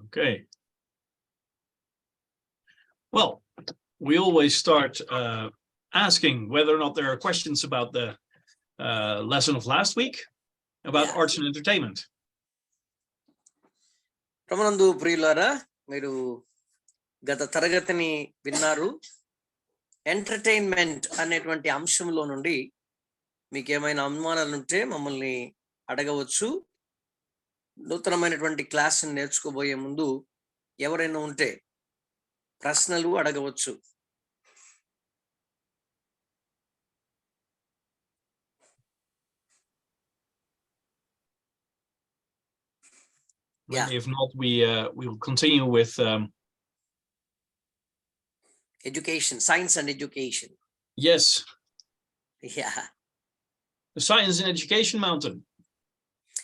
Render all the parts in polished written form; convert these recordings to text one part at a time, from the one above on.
Okay. Well, we always start asking whether or not there are questions about the lesson of last week about arts and entertainment. రమణందు ప్రియులారా, మీరు గత తరగతిని విన్నారు. Entertainment అనేటువంటి అంశంలో నుండి మీకు ఏమైనా అనుమానాలు ఉంటే మమ్మల్ని అడగవచ్చు. నూతనమైనటువంటి క్లాస్ని నేర్చుకోబోయే ముందు ఎవరైనా ఉంటే ప్రశ్నలు అడగవచ్చు. If not, we will continue with education, science and education. Yes. Yeah. The Science and Education Mountain.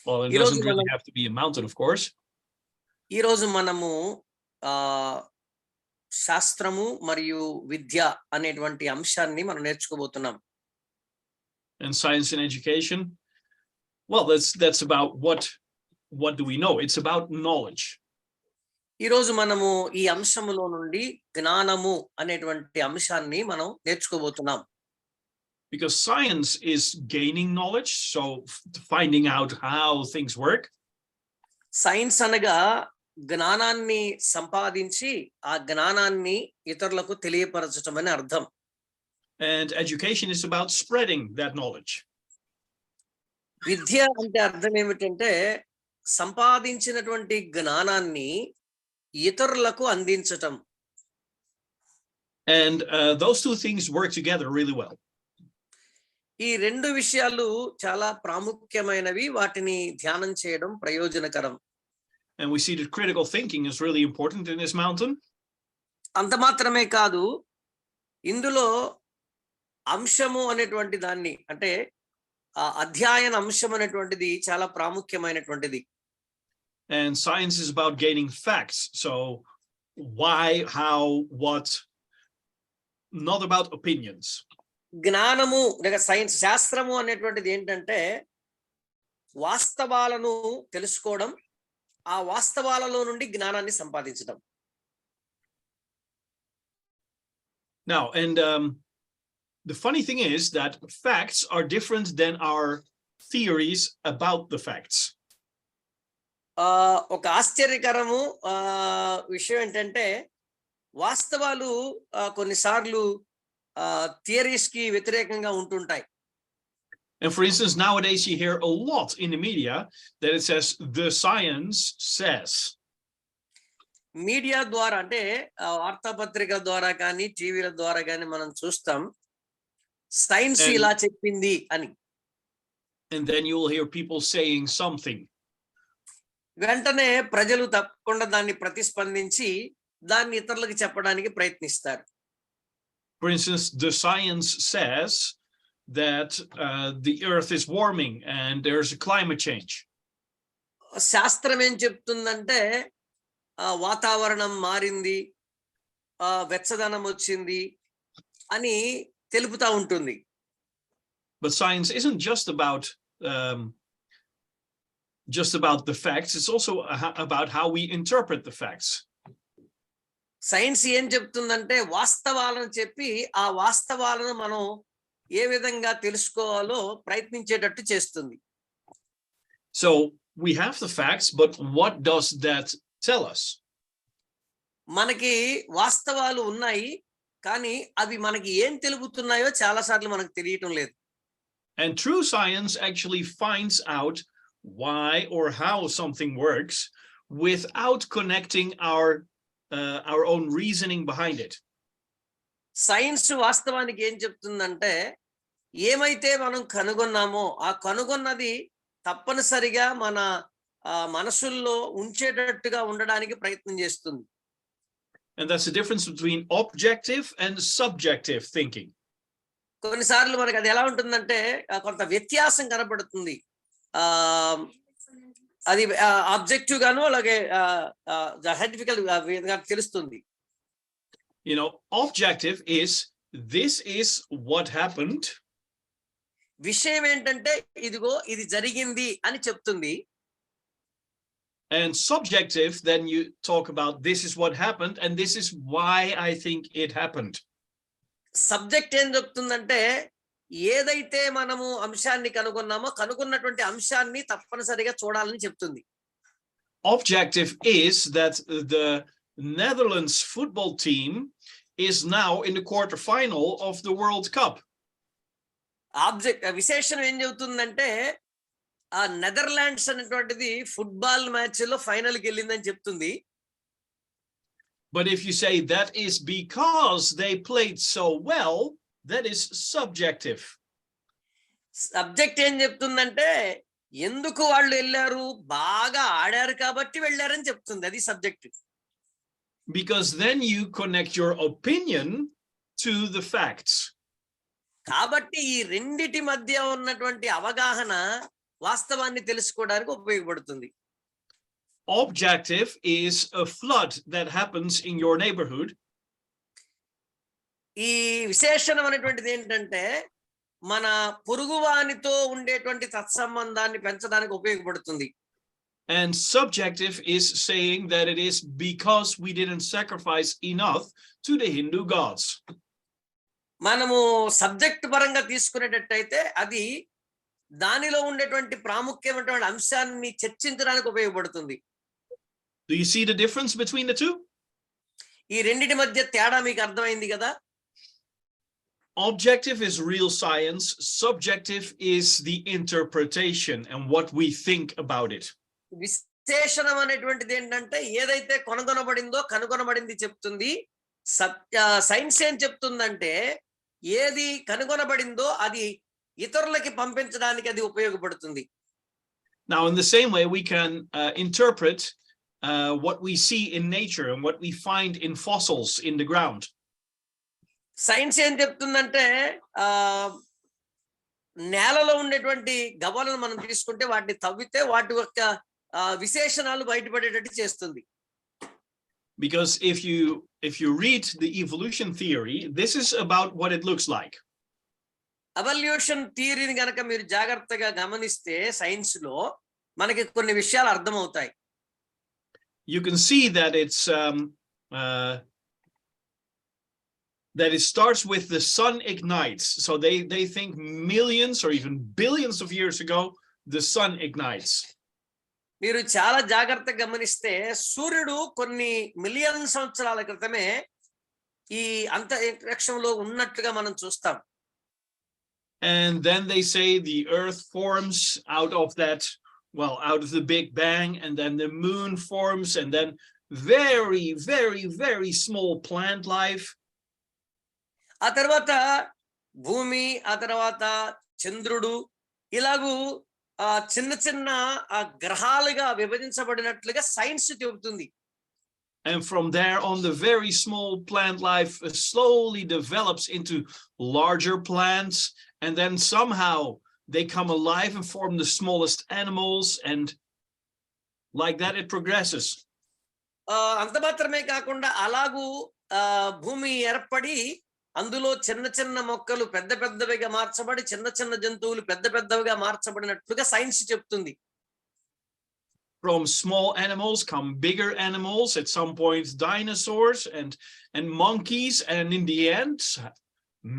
Well, it doesn't really have to be a mountain, of course. ఈ రోజు మనము శాస్త్రము మరియు విద్య అనేటువంటి అంశాన్ని మనం నేర్చుకోబోతున్నాం. And science and education, well, that's about what do we know? It's about knowledge. ఈ రోజు మనము ఈ అంశములో నుండి జ్ఞానము అనేటువంటి అంశాన్ని మనం నేర్చుకోబోతున్నాం. Because science is gaining knowledge, so finding out how things work. Science అనగా జ్ఞానాన్ని సంపాదించి ఆ జ్ఞానాన్ని ఇతరులకు తెలియపరచటం అని అర్థం. And education is about spreading that knowledge. విద్య అంటే అర్థం ఏమిటంటే సంపాదించినటువంటి జ్ఞానాన్ని ఇతరులకు అందించటం. And those two things work together really well. ఈ రెండు విషయాలు చాలా ప్రాముఖ్యమైనవి, వాటిని ధ్యానం చేయడం ప్రయోజనకరం. And we see that critical thinking is really important in this mountain. అంత మాత్రమే కాదు, ఇందులో అంశము అనేటువంటి దాన్ని అంటే అధ్యయన అంశం అనేటువంటిది చాలా ప్రాముఖ్యమైనటువంటిది. And science is about gaining facts. So why, how, what, not about opinions. జ్ఞానము లేక సైన్స్ శాస్త్రము అనేటువంటిది ఏంటంటే వాస్తవాలను తెలుసుకోవడం, ఆ వాస్తవాలలో నుండి జ్ఞానాన్ని సంపాదించడం. Now, and the funny thing is that facts are different than our theories about the facts. ఒక ఆశ్చర్యకరము విషయం ఏంటంటే వాస్తవాలు కొన్నిసార్లు థియరీస్ కి వ్యతిరేకంగా ఉంటుంటాయి. And for instance, nowadays you hear a lot in the media that it says the science says. Media ద్వారా అంటే వార్తాపత్రిక ద్వారా కానీ టీవీల ద్వారా కానీ మనం చూస్తాం సైన్స్ ఇలా చెప్పింది అని. And then you will hear people saying something. వెంటనే ప్రజలు తప్పకుండా దాన్ని ప్రతిస్పందించి దాన్ని ఇతరులకు చెప్పడానికి ప్రయత్నిస్తారు. For instance, the science says that the earth is warming and there's a climate change. శాస్త్రం ఏం చెప్తుందంటే వాతావరణం మారింది, వెచ్చదనం వచ్చింది అని తెలుపుతా ఉంటుంది. But science isn't just about the facts, it's also about how we interpret the facts. Science ఏం చెప్తుందంటే వాస్తవాలను చెప్పి ఆ వాస్తవాలను మనం ఏ విధంగా తెలుసుకోవాలో ప్రయత్నించేటట్టు చేస్తుంది. So we have the facts, but what does that tell us? మనకి వాస్తవాలు ఉన్నాయి, కానీ అవి మనకి ఏం తెలుపుతున్నాయో చాలా సార్లు మనకు తెలియటం లేదు. And true science actually finds out why or how something works without connecting our own reasoning behind it. Science వాస్తవానికి ఏం చెప్తుందంటే ఏమైతే మనం కనుగొన్నామో ఆ కనుగొన్నది తప్పనిసరిగా మన మనసుల్లో ఉంచేటట్టుగా ఉండడానికి ప్రయత్నం చేస్తుంది. And that's the difference between objective and subjective thinking. కొన్నిసార్లు మనకి అది ఎలా ఉంటుందంటే కొంత వ్యత్యాసం కనబడుతుంది. అది ఆబ్జెక్టివ్ గాను అలాగే సైంటిఫికల్ గా తెలుస్తుంది. You know, objective is this is what happened. విషయం ఏంటంటే ఇదిగో ఇది జరిగింది అని చెప్తుంది. And subjective, then you talk about this is what happened and this is why I think it happened. Subject ఏం చెప్తుందంటే ఏదైతే మనము అంశాన్ని కనుగొన్నామో కనుగొన్నటువంటి అంశాన్ని తప్పనిసరిగా చూడాలని చెప్తుంది. Objective is that the Netherlands football team is now in the quarterfinal of the World Cup. విశేషం ఏం చెబుతుందంటే ఆ నెదర్లాండ్స్ అనేటువంటిది ఫుట్బాల్ మ్యాచ్ లో ఫైనల్ కి వెళ్ళిందని చెప్తుంది. But if you say that is because they played so well, that is subjective. Subject ఏం చెప్తుందంటే ఎందుకు వాళ్ళు వెళ్ళారు, బాగా ఆడారు కాబట్టి వెళ్ళారని చెప్తుంది. అది subject. Because then you connect your opinion to the facts. కాబట్టి ఈ రెండిటి మధ్య ఉన్నటువంటి అవగాహన వాస్తవాన్ని తెలుసుకోవడానికి ఉపయోగపడుతుంది. Objective is a flood that happens in your neighborhood. ఈ విశేషణమైనటువంటిది ఏంటంటే మన పొరుగువానితో ఉండేటువంటి తత్సంబంధాన్ని పెంచడానికి ఉపయోగపడుతుంది. And subjective is saying that it is because we didn't sacrifice enough to the Hindu gods. మనము సబ్జెక్ట్ పరంగా తీసుకునేటట్టయితే అది దానిలో ఉండేటువంటి ప్రాముఖ్యమైనటువంటి అంశాన్ని చర్చించడానికి ఉపయోగపడుతుంది. Do you see the difference between the two? ఈ రెండిటి మధ్య తేడా మీకు అర్థమైంది కదా? Objective is real science, subjective is the interpretation and what we think about it. విశేషణం అనేటువంటిది ఏంటంటే ఏదైతే కనుగొనబడింది చెప్తుంది. సైన్స్ ఏం చెప్తుందంటే ఏది కనుగొనబడిందో అది ఇతరులకి పంపించడానికి అది ఉపయోగపడుతుంది. Now in the same way we can interpret what we see in nature and what we find in fossils in the ground. Science ఏం చెప్తుందంటే నేలలో ఉండేటువంటి గవ్వలను మనం తీసుకుంటే వాటిని తవ్వితే వాటి యొక్క విశేషణాలు బయటపడేటట్టు చేస్తుంది. Because if you read the evolution theory, this is about what it looks like. Evolution థియరీని గనక మీరు జాగ్రత్తగా గమనిస్తే సైన్స్ లో మనకి కొన్ని విషయాలు అర్థమవుతాయి. You can see that that it starts with the sun ignites. So they think millions or even billions of years ago the sun ignites. మీరు చాలా జాగ్రత్తగా గమనిస్తే సూర్యుడు కొన్ని మిలియన్ సంవత్సరాల క్రితమే ఈ అంతరిక్షంలో ఉన్నట్లుగా మనం చూస్తాం. And then they say the earth forms out of that, well, out of the Big Bang, and then the moon forms, and then very, very, very small plant life. ఆ తర్వాత భూమి, ఆ తర్వాత చంద్రుడు, ఇలాగూ చిన్న చిన్న గ్రహాలుగా విభజించబడినట్లుగా సైన్స్ చెబుతుంది. And from there on, the very small plant life slowly develops into larger plants, and then somehow they come alive and form the smallest animals, and like that it progresses. అంత మాత్రమే కాకుండా అలాగూ భూమి ఏర్పడి అందులో చిన్న చిన్న మొక్కలు పెద్ద పెద్దవిగా మార్చబడి చిన్న చిన్న జంతువులు పెద్ద పెద్దవిగా మార్చబడినట్లుగా సైన్స్ చెప్తుంది. From small animals come bigger animals, at some point dinosaurs and monkeys, and in the end,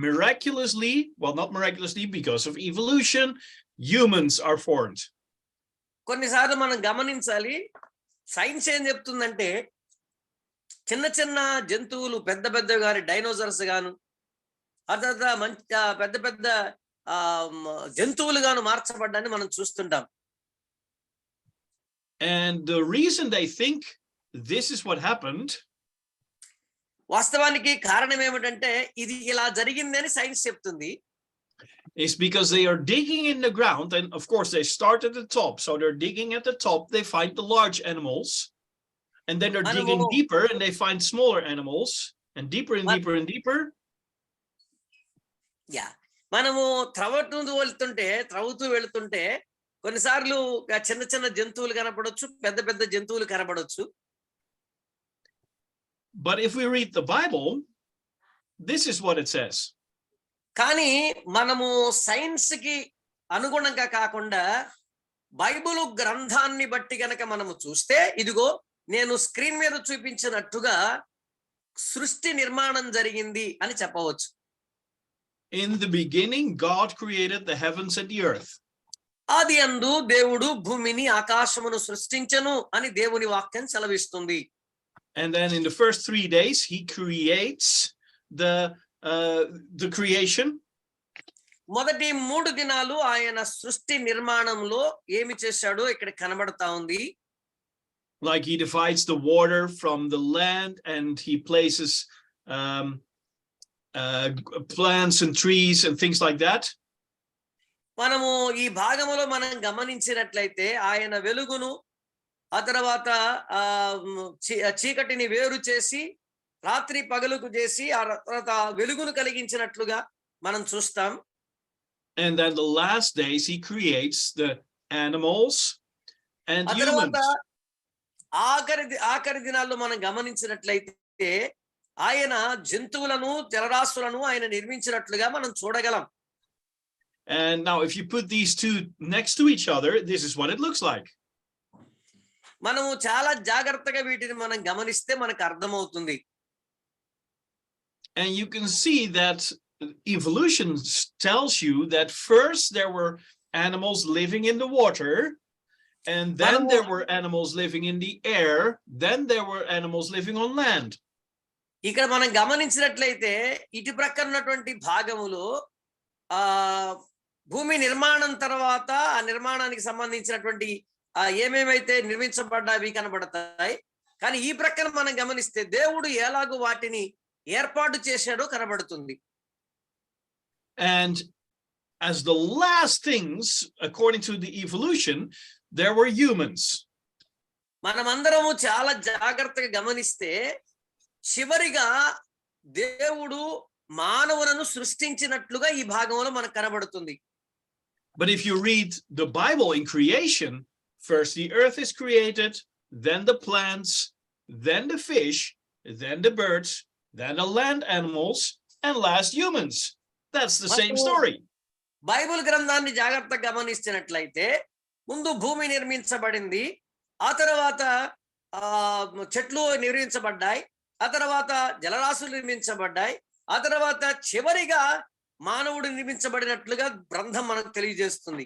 miraculously, well, not miraculously, because of evolution, humans are formed. కొన్నిసార్లు మనం గమనించాలి, సైన్స్ ఏం చెప్తుందంటే చిన్న చిన్న జంతువులు పెద్ద పెద్దవి గాని డైనోసార్స్ గాను ఆ తర్వాత పెద్ద పెద్ద జంతువులు గాను మార్చబడ్డాన్ని మనం చూస్తుంటాం. And the reason they think this is what happened, వాస్తవానికి కారణం ఏమిటంటే ఇది ఇలా జరిగిందని సైన్స్ చెప్తుంది. is because they are digging in the ground, and of course they start at the top, so they're digging at the top, they find the large animals, and then they're digging deeper and they find smaller animals, and deeper and deeper and deeper. మనము త్రవ్వుతూ వెళ్తుంటే కొన్నిసార్లు చిన్న చిన్న జంతువులు కనపడొచ్చు, పెద్ద పెద్ద జంతువులు కనపడొచ్చు. But if we read the Bible, this is what it says. కానీ మనము సైన్స్ కి అనుగుణంగా కాకుండా బైబిలు గ్రంథాన్ని బట్టి గనక మనము చూస్తే ఇదిగో నేను స్క్రీన్ మీద చూపించినట్టుగా సృష్టి నిర్మాణం జరిగింది అని చెప్పవచ్చు. In the beginning, God created the heavens and the earth. ఆది యందు దేవుడు భూమిని ఆకాశమును సృష్టించెను అని దేవుని వాక్యం సెలవిస్తుంది. And then in the first 3 days, he creates the creation. మొదటి 3 దినాలు ఆయన సృష్టి నిర్మాణంలో ఏమి చేశాడో ఇక్కడ కనబడతా ఉంది. Like he divides the water from the land and he places plants and trees and things like that. మనము ఈ భాగములో మనం గమనించినట్లయితే ఆయన వెలుగును ఆ తర్వాత చీకటిని వేరు చేసి రాత్రి పగలుకు చేసి ఆ తర్వాత వెలుగును కలిగించినట్లుగా మనం చూస్తాం. And then the last days he creates the animals and humans. ఆఖరి దినాల్లో మనం గమనించినట్లయితే ఆయన జంతువులను జలరాశులను ఆయన నిర్మించినట్లుగా మనం చూడగలం. And now if you put these two next to each other, this is what it looks like. మనము చాలా జాగ్రత్తగా వీటిని మనం గమనిస్తే మనకు అర్థమవుతుంది. And you can see that evolution tells you that first there were animals living in the water, and then there were animals living in the air, then there were animals living on land. ఇక్కడ మనం గమనించినట్లయితే ఇటు ప్రక్కన ఉన్నటువంటి భాగములో భూమి నిర్మాణం తర్వాత ఆ నిర్మాణానికి సంబంధించినటువంటి ఏమేమైతే నిర్మించబడ్డావి కనబడతాయి. కానీ ఈ ప్రక్కన మనం గమనిస్తే దేవుడు ఎలాగో వాటిని ఏర్పాటు చేశాడో కనబడుతుంది. And as the last things, according to the evolution, there were humans. మనమందరము చాలా జాగ్రత్తగా గమనిస్తే చివరిగా దేవుడు మానవులను సృష్టించినట్లుగా ఈ భాగంలో మనకు కనబడుతుంది. But if you read the Bible in creation, first the earth is created, then the plants, then the fish, then the birds, then the land animals, and last humans. That's the same story. Bible గ్రంథాన్ని జాగ్రత్తగా గమనించినట్లయితే ముందు భూమి నిర్మించబడింది, ఆ తర్వాత చెట్లు నిర్మించబడ్డాయి, ఆ తర్వాత జలరాశులు నిర్మించబడ్డాయి, ఆ తర్వాత చివరిగా మానవుడు నిర్మించబడినట్లుగా గ్రంథం మనకు తెలియజేస్తుంది.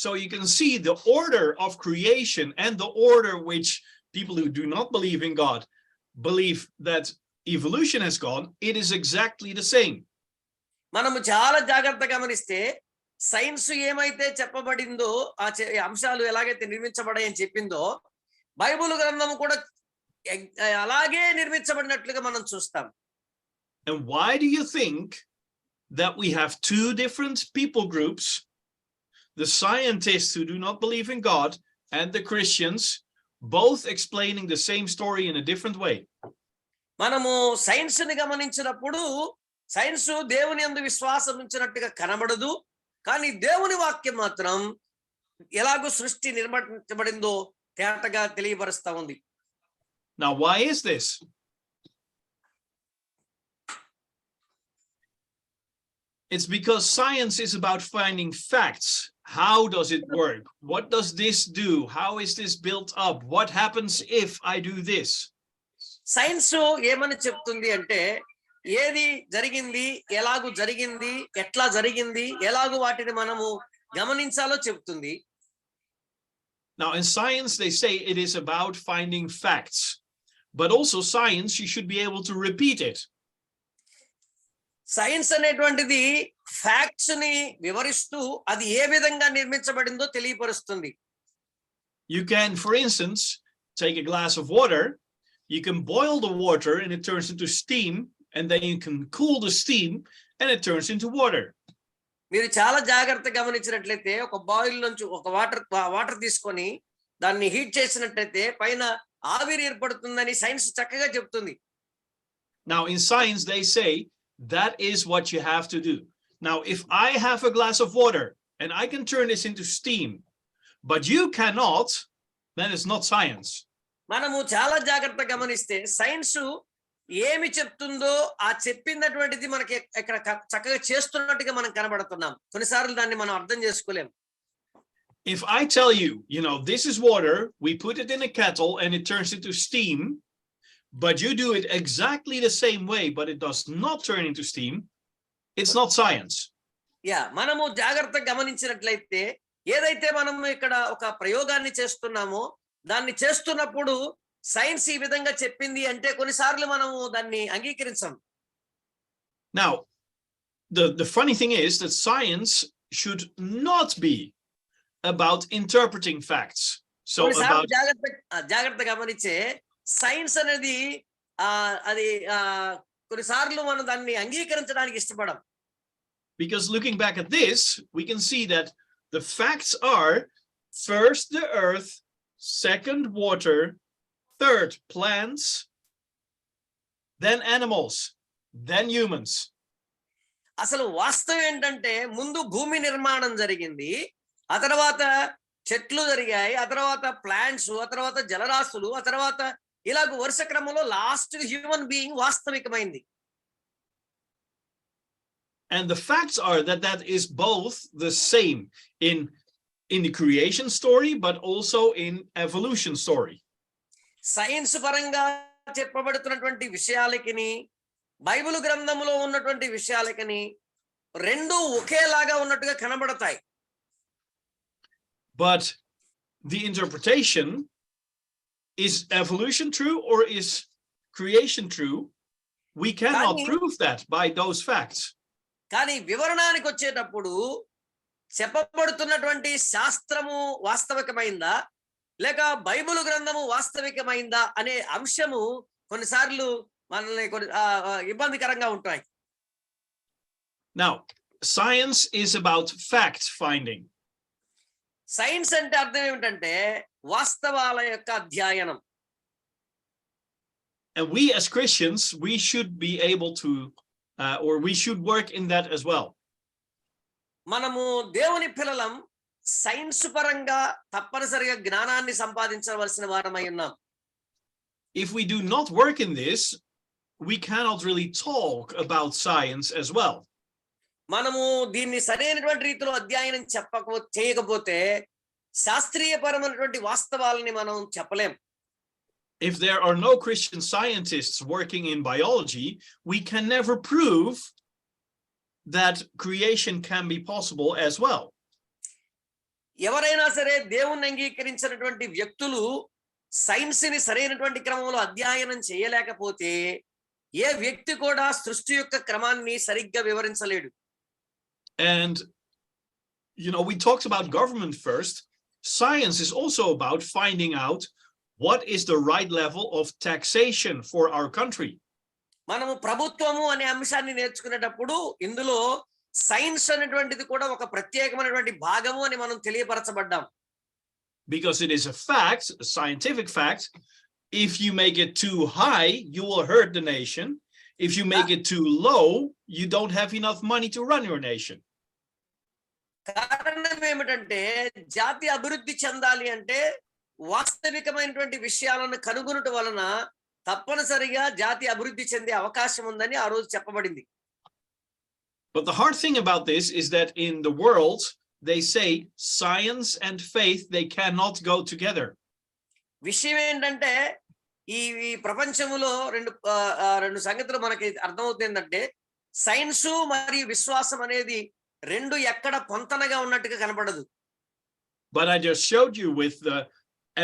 So you can see the order of creation and the order which people who do not believe in God believe that evolution has gone. It is exactly the same. మనము చాలా జాగ్రత్తగా గమనిస్తే సైన్స్ ఏమైతే చెప్పబడిందో ఆ అంశాలు ఎలాగైతే నిర్మించబడాయని చెప్పిందో బైబిల్ గ్రంథం కూడా అలాగే నిర్మించబడినట్లుగా మనం చూస్తాం. And why do you think that we have two different people groups, the scientists who do not believe in God and the Christians, both explaining the same story in a different way? మనము science ని గమనించినప్పుడు science దేవుని యందు విశ్వాసం ఉంచినట్టుగా కనబడదు, కానీ దేవుని వాక్యం మాత్రం ఎలాగో సృష్టి నిర్మించబడిందో తేటగా తెలియపరుస్తా ఉంది. Now why is this? It's because science is about finding facts. How does it work? What does this do? How is this built up? What happens if I do this? Science ఏమని చెప్తుంది అంటే ఏది జరిగింది, ఎలాగూ జరిగింది, ఎట్లా జరిగింది, ఎలాగూ వాటిని మనము గమనించాలో చెప్తుంది. Now in science they say it is about finding facts, but also science you should be able to repeat it. Science అనేటువంటిది ఫ్యాక్ట్స్ ని వివరిస్తూ అది ఏ విధంగా నిర్మించబడిందో తెలియపరుస్తుంది. You can, for instance, take a glass of water, you can boil the water and it turns into steam, and then you can cool the steam and it turns into water. మీరు చాలా జాగ్రత్తగా గమనించినట్లయితే ఒక boil నుంచి ఒక water తీసుకొని దాన్ని heat చేసినట్లయితే పైన ఆవిరి ఏర్పడుతుందని సైన్స్ చక్కగా చెప్తుంది. Now in science they say that is what you have to do. Now if I have a glass of water and I can turn this into steam, but you cannot, then it's not science. మనము చాలా జాగ్రత్తగా గమనిస్తే science ఏమి చెప్తుందో ఆ చెప్పినటువంటిది మనకి ఇక్కడ చక్కగా చేస్తున్నట్టుగా మనం కనబడుతున్నాం. కొన్నిసార్లు దాన్ని మనం అర్థం చేసుకోలేం. If I tell you, this is water, we put it in a kettle and it turns into steam, but you do it exactly the same way, but it does not turn into steam, it's not science. మనము జాగ్రత్తగా గమనించినట్లయితే ఏదైతే మనం ఇక్కడ ఒక ప్రయోగాన్ని చేస్తున్నామో దాన్ని చేస్తున్నప్పుడు సైన్స్ ఈ విధంగా చెప్పింది అంటే కొన్నిసార్లు మనము దాన్ని అంగీకరించం. Now, the funny thing is that science should not be about interpreting facts. So about జాగ్రత్తగా గమనించే సైన్స్ అనేది అది కొన్నిసార్లు మనం దాన్ని అంగీకరించడానికి ఇష్టపడం. Because looking back at this, we can see that the facts are first the earth, second water, third plants, then animals, then humans. అసలు వాస్తవం ఏంటంటే ముందు భూమి నిర్మాణం జరిగింది, ఆ తర్వాత చెట్లు జరిగాయి, ఆ తర్వాత ప్లాంట్స్, ఆ తర్వాత జలరాశులు, ఆ తర్వాత ఇలాగ వరుస క్రమంలో లాస్ట్ హ్యూమన్ బీయింగ్ వాస్తవికమైంది. And the facts are that is both the same in the creation story, but also in evolution story. Science పరంగా చెప్పబడుతున్నటువంటి విషయాలకిని బైబిల్ గ్రంథంలో ఉన్నటువంటి విషయాలకిని రెండు ఒకేలాగా ఉన్నట్టుగా కనబడతాయి. But the interpretation, is evolution true or is creation true? We cannot prove that by those facts. కానీ వివరణానికి వచ్చేటప్పుడు చెప్పబడుతున్నటువంటి శాస్త్రము వాస్తవికమైందా లేక బైబిల్ గ్రంథము వాస్తవికమైందా అనే అంశము కొన్నిసార్లు మనల్ని ఇబ్బందికరంగా ఉంటాయి. Now, science is about fact finding. Science అంటే అర్థం ఏమిటంటే వాస్తవాల యొక్క అధ్యయనం. And we as Christians, we should be able to or we should work in that as well. మనము దేవుని పిల్లలం సైన్స్ పరంగా తప్పనిసరిగా జ్ఞానాన్ని సంపాదించవలసిన వారమై ఉన్నాం. If we do not work in this, we cannot really talk about science as well. మనము దీన్ని సరైనటువంటి రీతిలో అధ్యయనం చేయకపోతే శాస్త్రీయపరమైనటువంటి వాస్తవాలని మనం చెప్పలేం. If there are no Christian scientists working in biology, we can never prove that creation can be possible as well. ఎవరైనా సరే దేవుణ్ణి అంగీకరించినటువంటి వ్యక్తులు సైన్స్ ని సరైనటువంటి క్రమంలో అధ్యయనం చేయలేకపోతే ఏ వ్యక్తి కూడా సృష్టి యొక్క క్రమాన్ని సరిగ్గా వివరించలేడు. And we talked about government first. Science is also about finding out what is the right level of taxation for our country. మనము ప్రభుత్వము అనే అంశాన్ని నేర్చుకునేటప్పుడు ఇందులో సైన్స్ అనేటువంటిది కూడా ఒక ప్రత్యేకమైనటువంటి భాగము అని మనం తెలియపరచబడ్డాం. Because it is a fact, a scientific fact, if you make it too high, you will hurt the nation. If you make it too low, you don't have enough money to run your nation. కారణం ఏమిటంటే జాతి అభివృద్ధి చెందాలి అంటే వాస్తవికమైనటువంటి విషయాలను కనుగొనటం వలన తప్పనిసరిగా జాతి అభివృద్ధి చెందే అవకాశం ఉందని ఆ రోజు చెప్పబడింది. But the hard thing about this is that in the world, they say science and faith, they cannot go together. విషయం ఏంటంటే ఈ ప్రపంచంలో రెండు సంగతులు మనకి అర్థమవుతుంది. ఏంటంటే సైన్స్ మరియు విశ్వాసం అనేది రెండు ఎక్కడ పొంతనగా ఉన్నట్టుగా కనబడదు. But I just showed you with the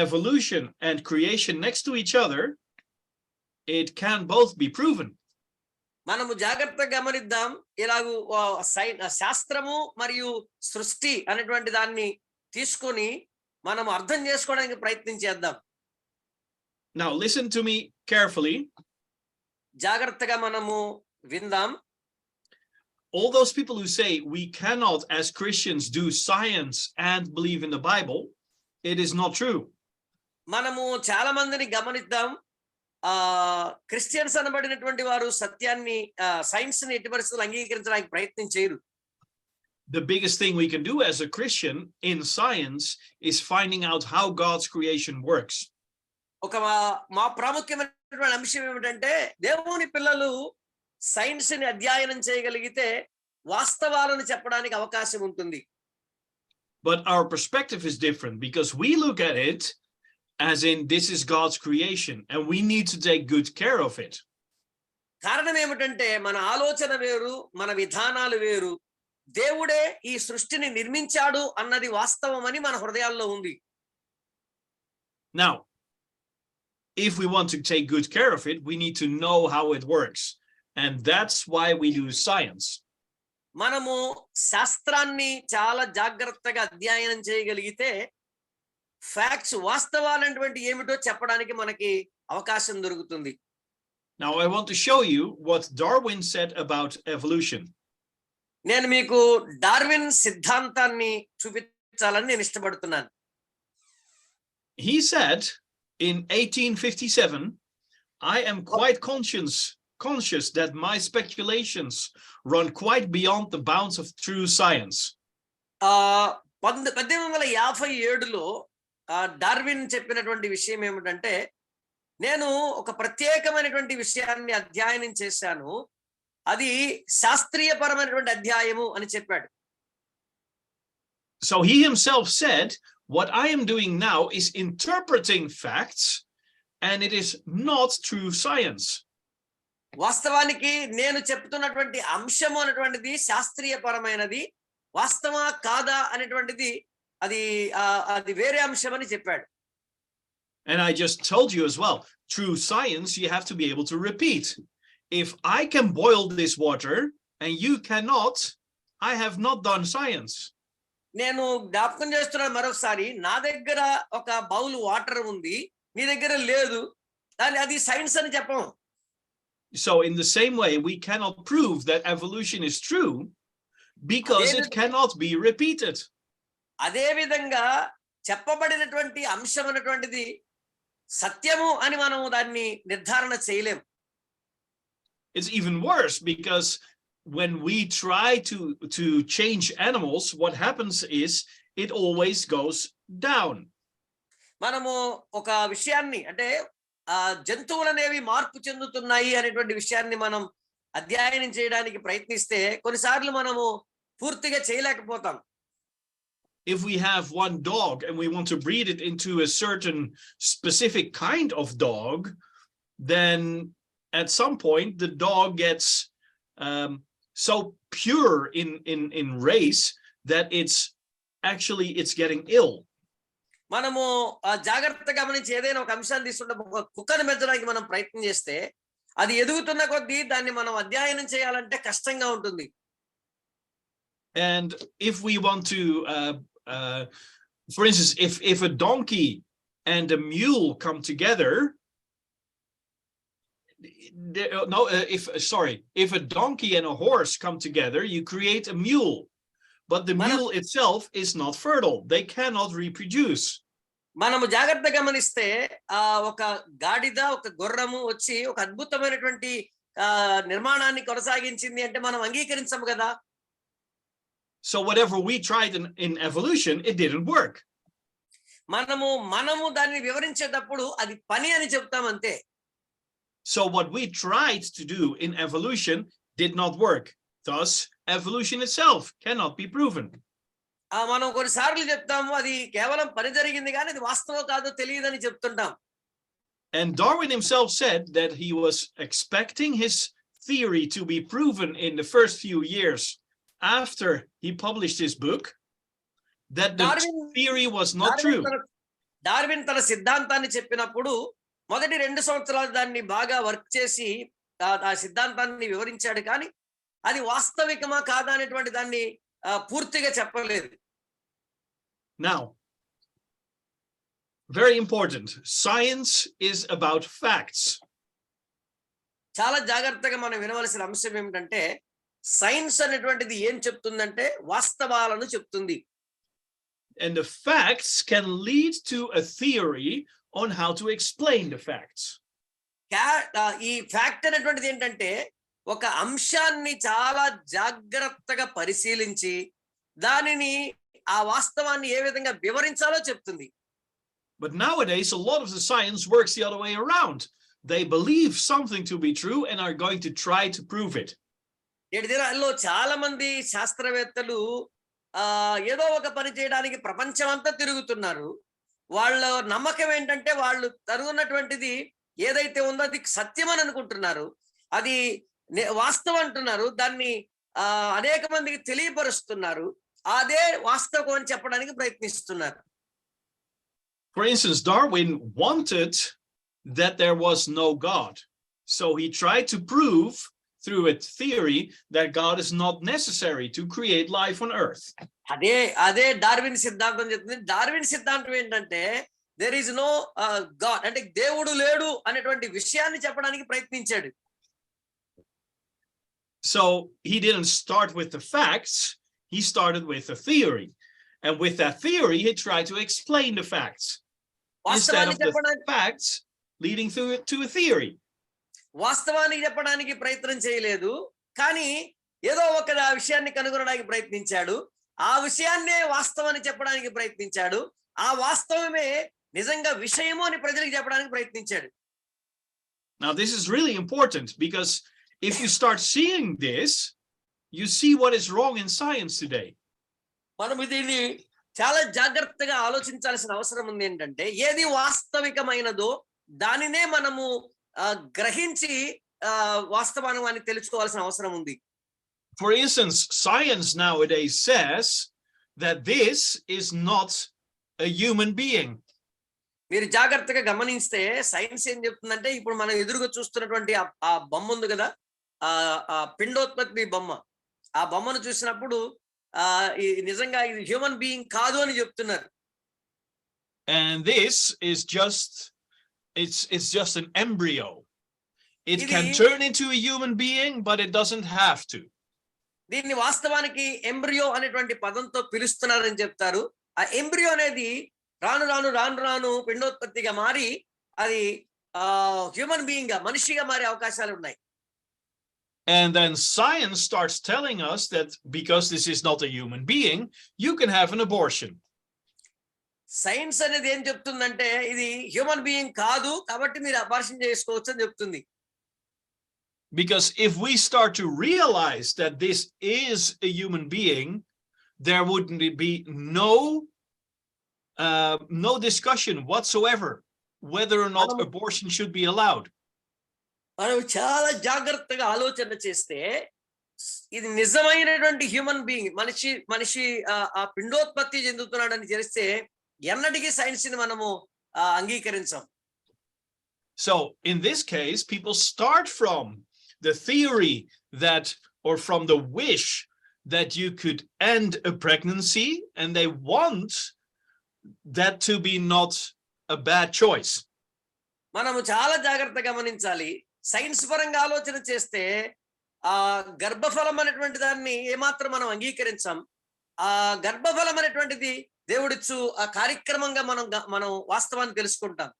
evolution and creation next to each other, it can both be proven. మనము జాగ్రత్తగా గమనిద్దాం. ఇలాగూ శాస్త్రము మరియు సృష్టి అనేటువంటి దాన్ని తీసుకొని మనం అర్థం చేసుకోవడానికి ప్రయత్నం చేద్దాం. Now listen to me carefully. జాగ్రత్తగా మనము విందాం. All those people who say we cannot as Christians do science and believe in the Bible, it is not true. మనము చాలా మందిని గమనిద్దాం. క్రిస్టియన్స్ అనబడినటువంటి వారు సత్యాన్ని సైన్స్ ని ఎట్టి పరిస్థితుల్లో అంగీకరించడానికి ప్రయత్నం చేయరు. The biggest thing we can do as a Christian in science is finding out how God's creation works. ఒక మా ప్రాముఖ్యమైనటువంటి అంశం ఏమిటంటే దేవుని పిల్లలు సైన్స్ ని అధ్యయనం చేయగలిగితే వాస్తవాలను చెప్పడానికి అవకాశం ఉంటుంది. But our perspective is different because we look at it as in this is God's creation and we need to take good care of it. కారణం ఏమిటంటే మన ఆలోచన వేరు, మన విధానాలు వేరు. దేవుడే ఈ సృష్టిని నిర్మించాడు అన్నది వాస్తవమని మన హృదయాల్లో ఉంది. Now, if we want to take good care of it, we need to know how it works. And that's why we do science. మనము శాస్త్రాన్ని చాలా జాగ్రత్తగా అధ్యయనం చేయగలిగితే ఫ్యాక్ట్స్ వాస్తవాలైనటువంటి ఏమిటో చెప్పడానికి మనకి అవకాశం దొరుకుతుంది. Now I want to show you what Darwin said about evolution. నేను మీకు డార్విన్ సిద్ధాంతాన్ని చూపించాలని నేను ఇష్టపడుతున్నాను. He said in 1857, I am quite conscious that my speculations run quite beyond the bounds of true science. 1857లో డార్విన్ చెప్పినటువంటి విషయం ఏమిటంటే, నేను ఒక ప్రత్యేకమైనటువంటి విషయాన్ని అధ్యయనం చేశాను, అది శాస్త్రీయపరమైనటువంటి అధ్యాయము అని చెప్పాడు. So he himself said, what I am doing now is interpreting facts and it is not true science. వాస్తవానికి నేను చెప్తున్నటువంటి అంశము అనేటువంటిది శాస్త్రీయపరమైనది, వాస్తవా కాదా అనేటువంటిది అది వేరే అంశం అని చెప్పాడు. And I just told you as well, true science you have to be able to repeat. If I can boil this water and you cannot, I have not done science. నేను జ్ఞాపకం చేస్తున్నాను మరొకసారి, నా దగ్గర ఒక బౌల్ వాటర్ ఉంది, నీ దగ్గర లేదు, అది సైన్స్ అని చెప్పం. So in the same way, we cannot prove that evolution is true because it cannot be repeated. అదే విధంగా చెప్పబడినటువంటి అంశం అనేటువంటిది సత్యము అని మనము దాన్ని నిర్ధారణ చేయలేం. It's even worse because when we try to change animals, what happens is it always goes down. మనము ఒక విషయాన్ని అంటే జంతువులు అనేవి మార్పు చెందుతున్నాయి అనేటువంటి విషయాన్ని మనం అధ్యయనం చేయడానికి ప్రయత్నిస్తే కొన్నిసార్లు మనము పూర్తిగా చేయలేకపోతాం. If we have one dog and we want to breed it into a certain specific kind of dog, then at some point the dog gets so pure in race that it's getting ill. మనము జాగ్రత్తగా గమనించి ఏదైనా ఒక అంశాన్ని తీసుకుంటే, ఒక కుక్కను పెంచడానికి మనం ప్రయత్నం చేస్తే అది ఎదుగుతున్న కొద్దీ దాన్ని మనం అధ్యయనం చేయాలంటే కష్టంగా ఉంటుంది. And if we want to for instance, if a donkey and a mule come together, if a donkey and a horse come together, you create a mule. But the mule itself is not fertile. They cannot reproduce. మనము జాగ్రత్తగా గమనిస్తే ఒక గాడిద ఒక గుర్రము వచ్చి ఒక అద్భుతమైనటువంటి నిర్మాణాన్ని కొనసాగించింది అంటే మనం అంగీకరించము కదా. So whatever we tried in evolution, it didn't work. మనము దాన్ని వివరించేటప్పుడు అది పని అని చెప్తాం అంతే. So what we tried to do in evolution did not work. Thus, evolution itself cannot be proven. మనం కొన్నిసార్లు చెప్తాము అది కేవలం పని జరిగింది కానీ అది వాస్తవం కాదో తెలియదని చెప్తుంటాం. And Darwin himself said that he was expecting his theory to be proven in the first few years after he published his book, that the theory was not true. Darwin తన సిద్ధాంతాన్ని చెప్పినప్పుడు మొదటి 2 సంవత్సరాలు దాన్ని బాగా వర్క్ చేసి ఆ సిద్ధాంతాన్ని వివరించాడు, కానీ అది వాస్తవికమా కాదా అనేటువంటి దాన్ని పూర్తిగా చెప్పలేదు. Now, very important, science is about facts. చాలా జాగ్రత్తగా మనం వినవలసిన అంశం ఏమిటంటే, సైన్స్ అనేటువంటిది ఏం చెప్తుందంటే వాస్తవాలను చెప్తుంది. And the facts can lead to a theory on how to explain the facts. ఈ ఫ్యాక్ట్ అనేటువంటిది ఏంటంటే ఒక అంశాన్ని చాలా జాగ్రత్తగా పరిశీలించి దానిని ఆ వాస్తవాన్ని ఏ విధంగా వివరించాలో చెప్తుంది. But nowadays a lot of the science works the other way around. They believe something to be true and are going to try to prove it. నేటి దినాల్లో చాలా మంది శాస్త్రవేత్తలు ఏదో ఒక పని చేయడానికి ప్రపంచం అంతా తిరుగుతున్నారు. వాళ్ళ నమ్మకం ఏంటంటే వాళ్ళు కనుగొన్నటువంటిది ఏదైతే ఉందో అది సత్యం అని అనుకుంటున్నారు. అది వాస్తవం అంటున్నారు. దాన్ని అనేక మందికి తెలియపరుస్తున్నారు. అదే వాస్తవం అని చెప్పడానికి ప్రయత్నిస్తున్నారు. For instance, Darwin wanted that there was no God. So he tried to prove through a theory that God is not necessary to create life on earth. అదే డార్విన్ సిద్ధాంతం చెప్తుంది. డార్విన్ సిద్ధాంతం ఏంటంటే దేర్ ఈజ్ నో గాడ్, అంటే దేవుడు లేడు అనేటువంటి విషయాన్ని చెప్పడానికి ప్రయత్నించాడు. So he didn't start with the facts, he started with a theory. And with that theory, he tried to explain the facts instead of the facts leading to a theory. వాస్తవానికి చెప్పడానికి ప్రయత్నం చేయలేదు, కానీ ఏదో ఒక విషయాన్ని కనుగొనడానికి ప్రయత్నించాడు. ఆ విషయాన్నే వాస్తవాన్ని చెప్పడానికి ప్రయత్నించాడు. ఆ వాస్తవమే నిజంగా విషయము అని ప్రజలకు చెప్పడానికి ప్రయత్నించాడు. Now this is really important, because if you start seeing this, you see what is wrong in science today. మనం దీన్ని చాలా జాగ్రత్తగా ఆలోచించాల్సిన అవసరం ఉంది. ఏంటంటే ఏది వాస్తవికమైనదో దానినే మనము గ్రహించి వాస్తవాన్ని తెలుసుకోవాల్సిన అవసరం ఉంది. For instance, science nowadays says that this is not a human being. మీరు జాగ్రత్తగా గమనిస్తే సైన్స్ ఏం చెప్తుందంటే, ఇప్పుడు మనం ఎదురుగా చూస్తున్నటువంటి ఆ బొమ్మ ఉంది కదా, ఆ పిండోత్పత్తి బొమ్మ, ఆ బొమ్మను చూసినప్పుడు నిజంగా ఇది హ్యూమన్ బీయింగ్ కాదు అని చెప్తున్నారు. And this is it's just an embryo. It can turn into a human being, but it doesn't have to. దీన్ని వాస్తవానికి ఎంబ్రియో అనేటువంటి పదంతో పిలుస్తున్నారని చెప్తారు. ఆ ఎంబ్రియో అనేది రాను రాను రాను రాను పిండోత్పత్తిగా మారి అది హ్యూమన్ బీయింగ్ గా, మనిషిగా మారే అవకాశాలు ఉన్నాయి. And then science starts telling us that because this is not a human being, you can have an abortion. Science అనేది ఏం చెప్తుందంటే ఇది హ్యూమన్ బీయింగ్ కాదు కాబట్టి మీరు అబార్షన్ చేసుకోవచ్చు అని చెప్తుంది. Because if we start to realize that this is a human being, there wouldn't be no discussion whatsoever whether or not abortion should be allowed. మనం చాలా జాగ్రత్తగా ఆలోచన చేస్తే ఇది నిజమైనటువంటి హ్యూమన్ బీయింగ్, మనిషి ఆ పిండోత్పత్తి చెందుతున్నాడని తెలిస్తే ఎన్నటికీ సైన్స్ ని మనము అంగీకరించాం. So in this case, people start from the theory that, or from the wish that you could end a pregnancy, and they want that to be not a bad choice. మనము చాలా జాగ్రత్తగా గమనించాలి. Science పరంగా ఆలోచన చేస్తే ఆ గర్భఫలం అనేటువంటి దాన్ని ఏమాత్రం మనం అంగీకరించాం. ఆ గర్భఫలం అనేటువంటిది దేవుడిచ్చు ఆ కార్యక్రమంగా మనం వాస్తవాన్ని తెలుసుకుంటాం.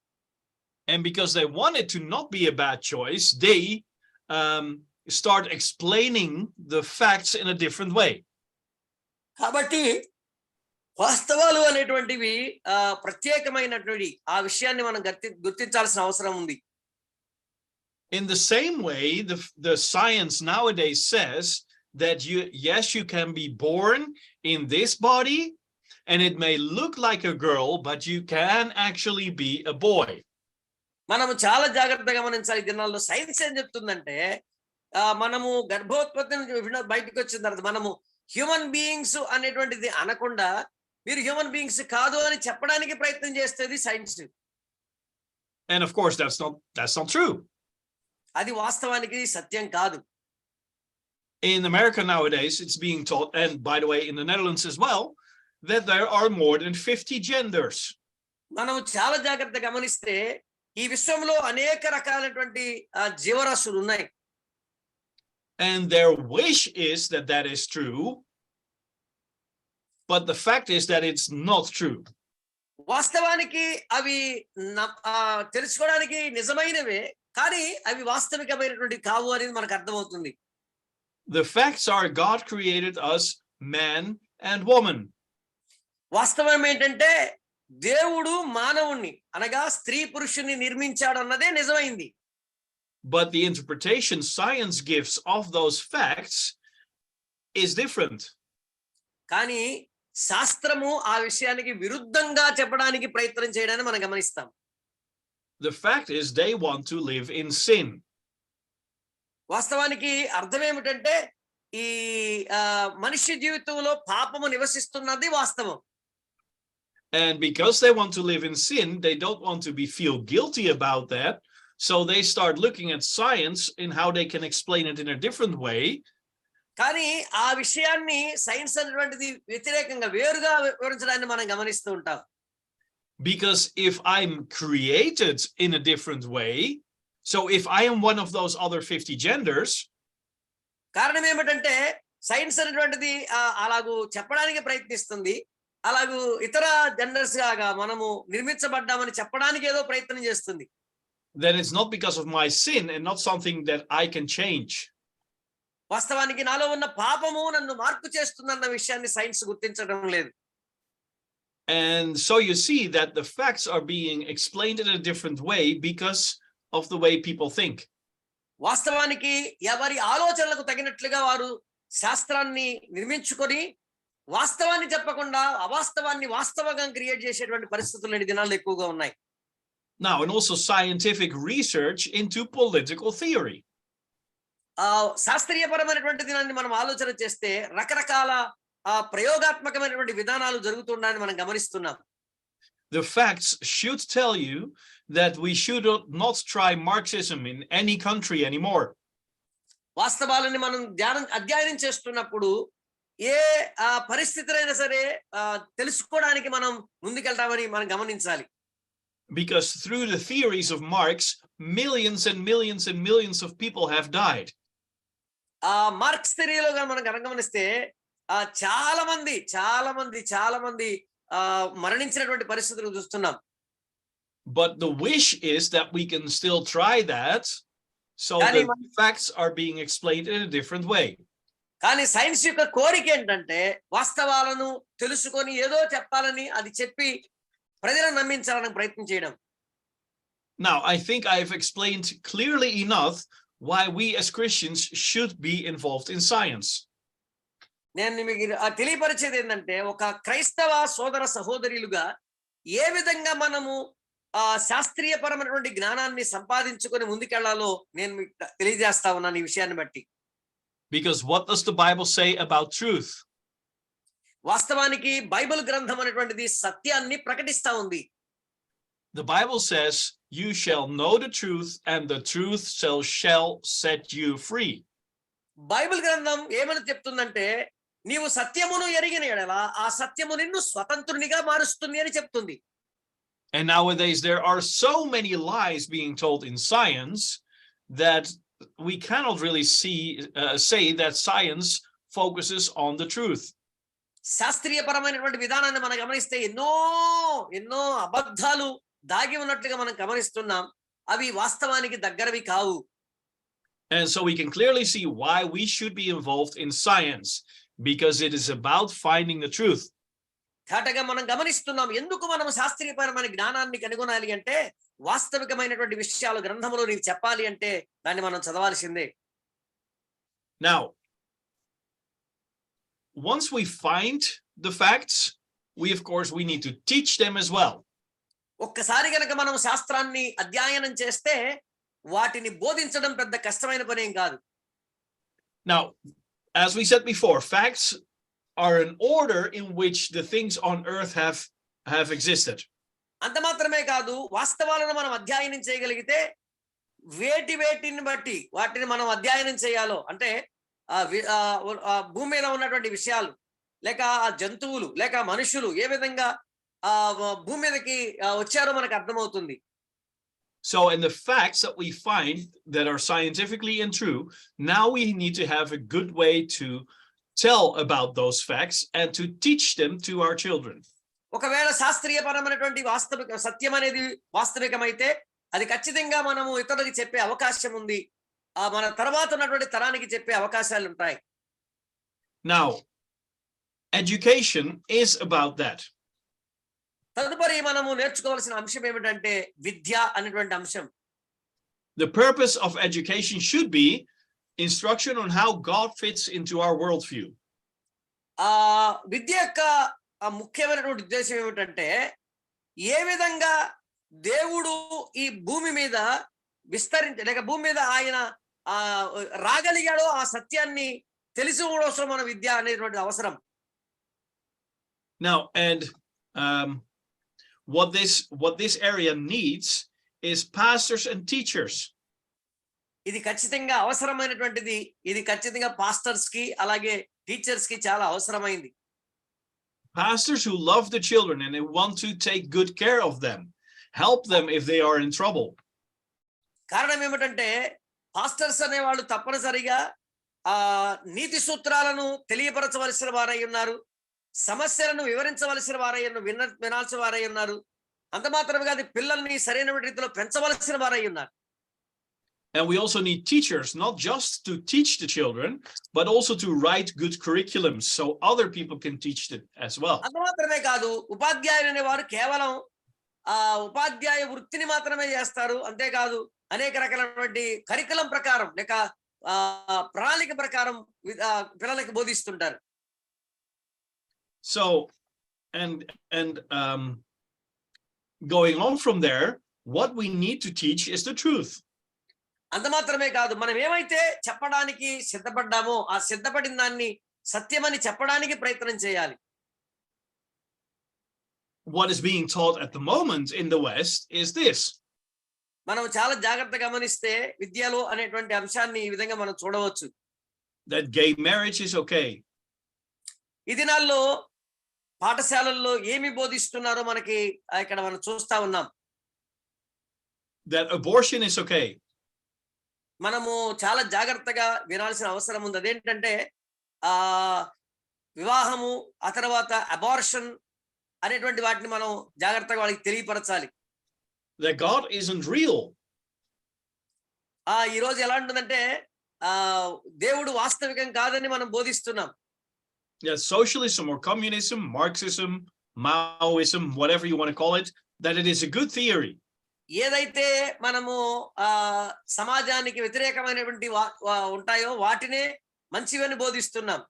And because they want it to not be a bad choice, they start explaining the facts in a different way. కాబట్టి వాస్తవాలు అనేటువంటివి ప్రత్యేకమైనటువంటి ఆ విషయాన్ని మనం గుర్తించాల్సిన అవసరం ఉంది. In the same way, the science nowadays says that you can be born in this body and it may look like a girl, but you can actually be a boy. మనము చాలా జాగ్రత్తగా గమనించాలి. దినాల్లో సైన్స్ ఏం చెప్తుందంటే మనము గర్భోత్పత్తి నుంచి బయటకు వచ్చిన తర్వాత మనము హ్యూమన్ బీయింగ్స్ అనేటువంటిది అనకుండా మీరు హ్యూమన్ బీయింగ్స్ కాదు అని చెప్పడానికి ప్రయత్నం చేస్తుంది science. And of course that's not true. అది వాస్తవానికి సత్యం కాదు. In America nowadays it's being taught, and by the way in the Netherlands as well, that there are more than 50 genders. మనం చాలా జాగ్రత్తగా గమనిస్తే ఈ విశ్వంలో అనేక రకాలైనటువంటి జీవరాశులు ఉన్నాయి. And their wish is that is true, but the fact is that it's not true. వాస్తవానికి అవి తెలుసుకోవడానికి నిజమైనవే, కానీ అవి వాస్తవికమైనటువంటి కావు అనేది మనకు అర్థమవుతుంది. The facts are God created us man and woman. వాస్తవం ఏంటంటే దేవుడు మానవుణ్ణి అనగా స్త్రీ పురుషుని నిర్మించాడు అన్నదే నిజమైంది. But the interpretation science gives of those facts is different. కానీ శాస్త్రము ఆ విషయానికి విరుద్ధంగా చెప్పడానికి ప్రయత్నం చేయడాన్ని మనం గమనిస్తాం. The fact is they want to live in sin. వాస్తవానికి అర్థం ఏమిటంటే ఈ మనిషి జీవితంలో పాపము నివసిస్తున్నది వాస్తవం. And because they want to live in sin, they don't want to feel guilty about that. So they start looking at science in how they can explain it in a different way. కానీ ఆ విషయాన్ని science అనేటువంటిది వ్యతిరేకంగా వేరుగా వివరించడాన్ని మనం గమనిస్తూ ఉంటాం. Because if I'm created in a different way, so if I am one of those other 50 genders, కారణం ఏమిటంటే సైన్స్ అనేటువంటిది అలాగూ చెప్పడానికి ప్రయత్నిస్తుంది. అలాగూ ఇతర జెండర్స్ లాగా మనము నిర్మించబడ్డామని చెప్పడానికి ఏదో ప్రయత్నం చేస్తుంది. then it's not because of my sin and not something that I can change. వాస్తవానికి నాలో ఉన్న పాపము నన్ను మార్పు చేస్తుందన్న విషయాన్ని సైన్స్ గుర్తించడం లేదు. And so you see that the facts are being explained in a different way because of the way people think. వాస్తవానికి ఎవరి ఆలోచనలకు తగినట్లుగా వారు శాస్త్రాన్ని నిర్మించుకొని వాస్తవాన్ని చెప్పకుండా అవాస్తవాన్ని వాస్తవంగా క్రియేట్ చేసేటువంటి పరిస్థితులు ఈ దినాల్లో ఎక్కువగా ఉన్నాయి. Now, and also scientific research into political theory. శాస్త్రీయపరమైనటువంటి దినాన్ని మనం ఆలోచన చేస్తే రకరకాల ప్రయోగాత్మకమైనటువంటి విధానాలు జరుగుతుండని మనం గమనిస్తున్నాం. The facts should tell you that we should not try Marxism in any country anymore. వాస్తవాలని మనం అధ్యయనం చేస్తున్నప్పుడు ఏ పరిస్థితులైనా సరే తెలుసుకోవడానికి మనం ముందుకెళ్తామని మనం గమనించాలి. Because through the theories of Marx, millions and millions and millions of people have died. Marx థియరీలో మనం గమనిస్తే చాలా మంది మరణించినటువంటి పరిస్థితులు చూస్తున్నాం. But the wish is that we can still try that, so the facts are being explained in a different way. కానీ science యొక్క కోరిక ఏంటంటే వాస్తవాలను తెలుసుకొని ఏదో చెప్పాలని అది చెప్పి ప్రజలను నమ్మించాలని ప్రయత్నం చేయడం. Now, I think I've explained clearly enough why we as Christians should be involved in science. నేను మీకు తెలియపరిచేది ఏంటంటే ఒక క్రైస్తవ సోదర సహోదరులుగా ఏ విధంగా మనము శాస్త్రీయపరమైనటువంటి జ్ఞానాన్ని సంపాదించుకొని ముందుకెళ్లాలో నేను మీకు తెలియజేస్తా ఉన్నాను ఈ విషయాన్ని బట్టి. Because what does the Bible say about truth? వాస్తవానికి బైబిల్ గ్రంథం అనేటువంటిది సత్యాన్ని ప్రకటిస్తా ఉంది. The Bible says, you shall know the truth and the truth shall set you free. Bible గ్రంథం ఏమని చెప్తుందంటే నీవు సత్యమును ఎరిగిన యెడల ఆ సత్యము నిన్ను స్వతంత్రునిగా మారుస్తుంది అని చెప్తుంది. And nowadays there are so many lies being told in science that we cannot really say that science focuses on the truth. శాస్త్రీయపరమైనటువంటి విధానాన్ని మనం గమనిస్తే ఎన్నో అబద్ధాలు దాగి ఉన్నట్లుగా మనం గమనిస్తున్నాం. అవి వాస్తవానికి దగ్గరవి కావు. And so we can clearly see why we should be involved in science, because it is about finding the truth. ధాటగా మనం గమనిస్తున్నాం ఎందుకు మనం శాస్త్రీయపరమైన జ్ఞానాన్ని కనుగొనాలి అంటే వాస్తవికమైనటువంటి విషయాలు గ్రంథములో నీకు చెప్పాలి అంటే దాన్ని మనం చదవాల్సిందే. Now, once we find the facts, we need to teach them as well. ఒక్కసారి గనక మనం శాస్త్రాన్ని అధ్యయనం చేస్తే వాటిని బోధించడం పెద్ద కష్టమైన పని ఏం కాదు. Now, as we said before, facts are an order in which the things on earth have existed. అంత మాత్రమే కాదు వాస్తవాలను మనం అధ్యయనం చేయగలిగితే వేటిని బట్టి వాటిని మనం అధ్యయనం చేయాలో అంటే భూమి మీద ఉన్నటువంటి విషయాలు లేక జంతువులు లేక మనుషులు ఏ విధంగా భూమి మీదకి వచ్చారో మనకు అర్థమవుతుంది. So in the facts that we find that are scientifically and true, now we need to have a good way to tell about those facts and to teach them to our children. ఒకవేళ శాస్త్రీయపరమైనటువంటి సత్యం అనేది వాస్తవికమైతే అది ఖచ్చితంగా మనము ఇతరులకు చెప్పే అవకాశం ఉంది. మన తర్వాత ఉన్నటువంటి తరానికి చెప్పే అవకాశాలు ఉంటాయి. Now, education is about that. తదుపరి మనము నేర్చుకోవాల్సిన అంశం ఏమిటంటే విద్య అనేటువంటి అంశం. The purpose of education should be instruction on how God fits into our worldview. విద్య యొక్క ముఖ్యమైనటువంటి ఉద్దేశం ఏమిటంటే ఏ విధంగా దేవుడు ఈ భూమి మీద లేక భూమి మీద ఆయన ఆ రాగలిగాడో ఆ సత్యాన్ని తెలిసి అవసరం మన విద్య అనేటువంటి అవసరం. Now, and what this area needs is pastors and teachers. ఇది ఖచ్చితంగా అవసరమైనటువంటిది. ఇది ఖచ్చితంగా పాస్టర్స్ కి అలాగే టీచర్స్ కి చాలా అవసరమైంది. Pastors who love the children and they want to take good care of them, help them if they are in trouble. కారణం ఏమిటంటే పాస్టర్స్ అనేవాళ్ళు తప్పనిసరిగా నీతి సూత్రాలను తెలియపరచవలసిన వారై ఉన్నారు, సమస్యలను వివరించవలసిన వారై వినాల్సిన వారై ఉన్నారు. అంత మాత్రమే కాదు, పిల్లల్ని సరైన రీతిలో పెంచవలసిన వారై ఉన్నారు. And we also need teachers, not just to teach the children, but also to write good curriculums so other people can teach it as well. అంత మాత్రమే కాదు, ఉపాధ్యాయులు అనేవారు కేవలం ఉపాధ్యాయ వృత్తిని మాత్రమే చేస్తారు. అంతేకాదు అనేక రకాలైనటువంటి కరికులం ప్రకారం లేక ప్రణాళిక ప్రకారం పిల్లలకి బోధిస్తుంటారు. So, and going on from there, what we need to teach is the truth. అంత మాత్రమే కాదు, మనం ఏమైతే చెప్పడానికి సిద్ధపడ్డామో ఆ సిద్ధపడిన దాన్ని సత్యమని చెప్పడానికి ప్రయత్నం చేయాలి. What is being taught at the moment in the West is this. మనం చాలా జాగ్రత్తగా గమనిస్తే విద్యలో అనేటువంటి అంశాన్ని ఈ విధంగా మనం చూడవచ్చు. That gay marriage is okay. ఈ దినాల్లో పాఠశాలల్లో ఏమి బోధిస్తున్నారో మనకి ఇక్కడ మనం చూస్తా ఉన్నాం. That abortion is okay. మనము చాలా జాగ్రత్తగా వినాల్సిన అవసరం ఉంది. అదేంటంటే వివాహము ఆ తర్వాత అబార్షన్ అనేటువంటి వాటిని మనం జాగ్రత్తగా వాళ్ళకి తెలియపరచాలి. That God isn't real. ఈ రోజు ఎలా ఉంటుందంటే దేవుడు వాస్తవికం కాదని మనం బోధిస్తున్నాం. Yeah, socialism or communism, Marxism, Maoism, whatever you want to call it, that it is a good theory. ఏదైతే మనము సమాజానికి వ్యతిరేకమైనటువంటి ఉంటాయో వాటినే మంచివని బోధిస్తున్నాం.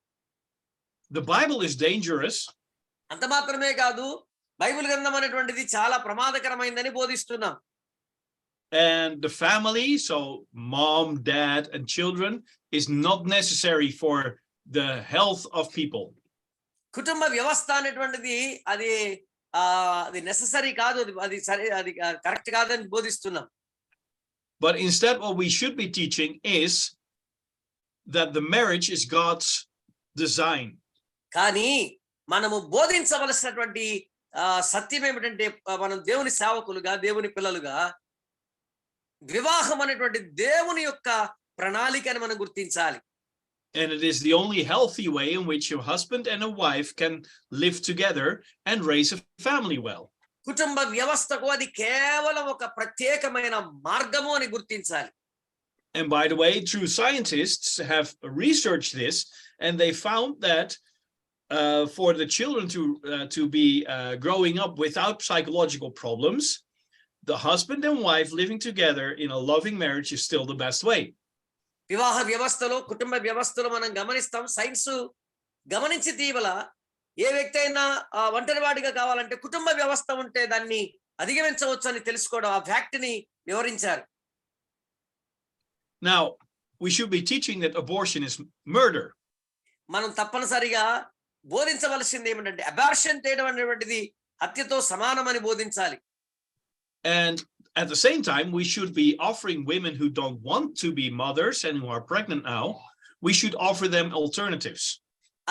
The Bible is dangerous. అంత మాత్రమే కాదు, బైబిల్ గ్రంథం అనేటువంటిది చాలా ప్రమాదకరమైందని బోధిస్తున్నాం. And the family, so mom, dad, and children, is not necessary for the health of people. కుటుంబ వ్యవస్థ అనేటువంటిది అది నెససరీ కాదు, అది కరెక్ట్ కాదని బోధిస్తున్నాం. But instead what we should be teaching is that the marriage is God's design. కానీ మనము బోధించవలసినటువంటి సత్యం ఏమిటంటే మనం దేవుని సేవకులుగా దేవుని పిల్లలుగా వివాహం అనేటువంటి దేవుని యొక్క ప్రణాళికని మనం గుర్తించాలి. And it is the only healthy way in which a husband and a wife can live together and raise a family well. కుటుంబ వ్యవస్థకు అది కేవలం ఒక ప్రత్యేకమైన మార్గము అని గుర్తించాలి. And by the way, true scientists have researched this, and they found that for the children to be growing up without psychological problems, the husband and wife living together in a loving marriage is still the best way. వివాహ వ్యవస్థలో కుటుంబ వ్యవస్థలో మనం గమనిస్తాం, science గమనించి తీవల ఏ వ్యక్తి అయినా ఒంటరివాడిగా కావాలంటే కుటుంబ వ్యవస్థ ఉంటే దాన్ని అధిగమించవచ్చు అని తెలుసుకోవడం ఆ ఫ్యాక్ట్ ని వివరించారు. Now, we should be teaching that abortion is murder. మనం తప్పనిసరిగా బోధించవలసింది ఏమిటంటే అబార్షన్ చేయడం అనేటువంటిది హత్యతో సమానమని బోధించాలి. And at the same time, we should be offering women who don't want to be mothers and who are pregnant now, we should offer them alternatives.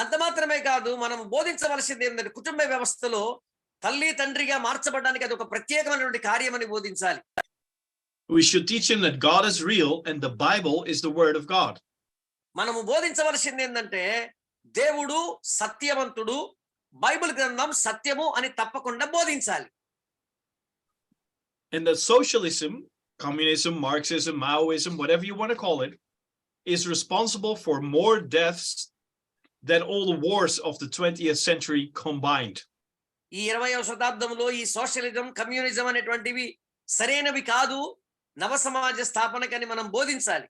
అంత మాత్రమే కాదు, మనం బోధించవలసింది ఏంటంటే కుటుంబ వ్యవస్థలో తల్లి తండ్రిగా మార్చబడడానికి అది ఒక ప్రత్యేకమైనటువంటి కార్యమని బోధించాలి. We should teach them that God is real and the Bible is the word of God. మనము బోధించవలసింది ఏంటంటే దేవుడు సత్యవంతుడు, బైబిల్ గ్రంథం సత్యము అని తప్పకుండా బోధించాలి. And that socialism, communism, Marxism, Maoism, whatever you want to call it, is responsible for more deaths than all the wars of the 20th century combined. ఈ 20వ శతాబ్దంలో ఈ సోషలిజం, కమ్యూనిజం అనేటువంటివి సరైనవి కాదు, నవ సమాజ స్థాపనకని మనం బోధించాలి.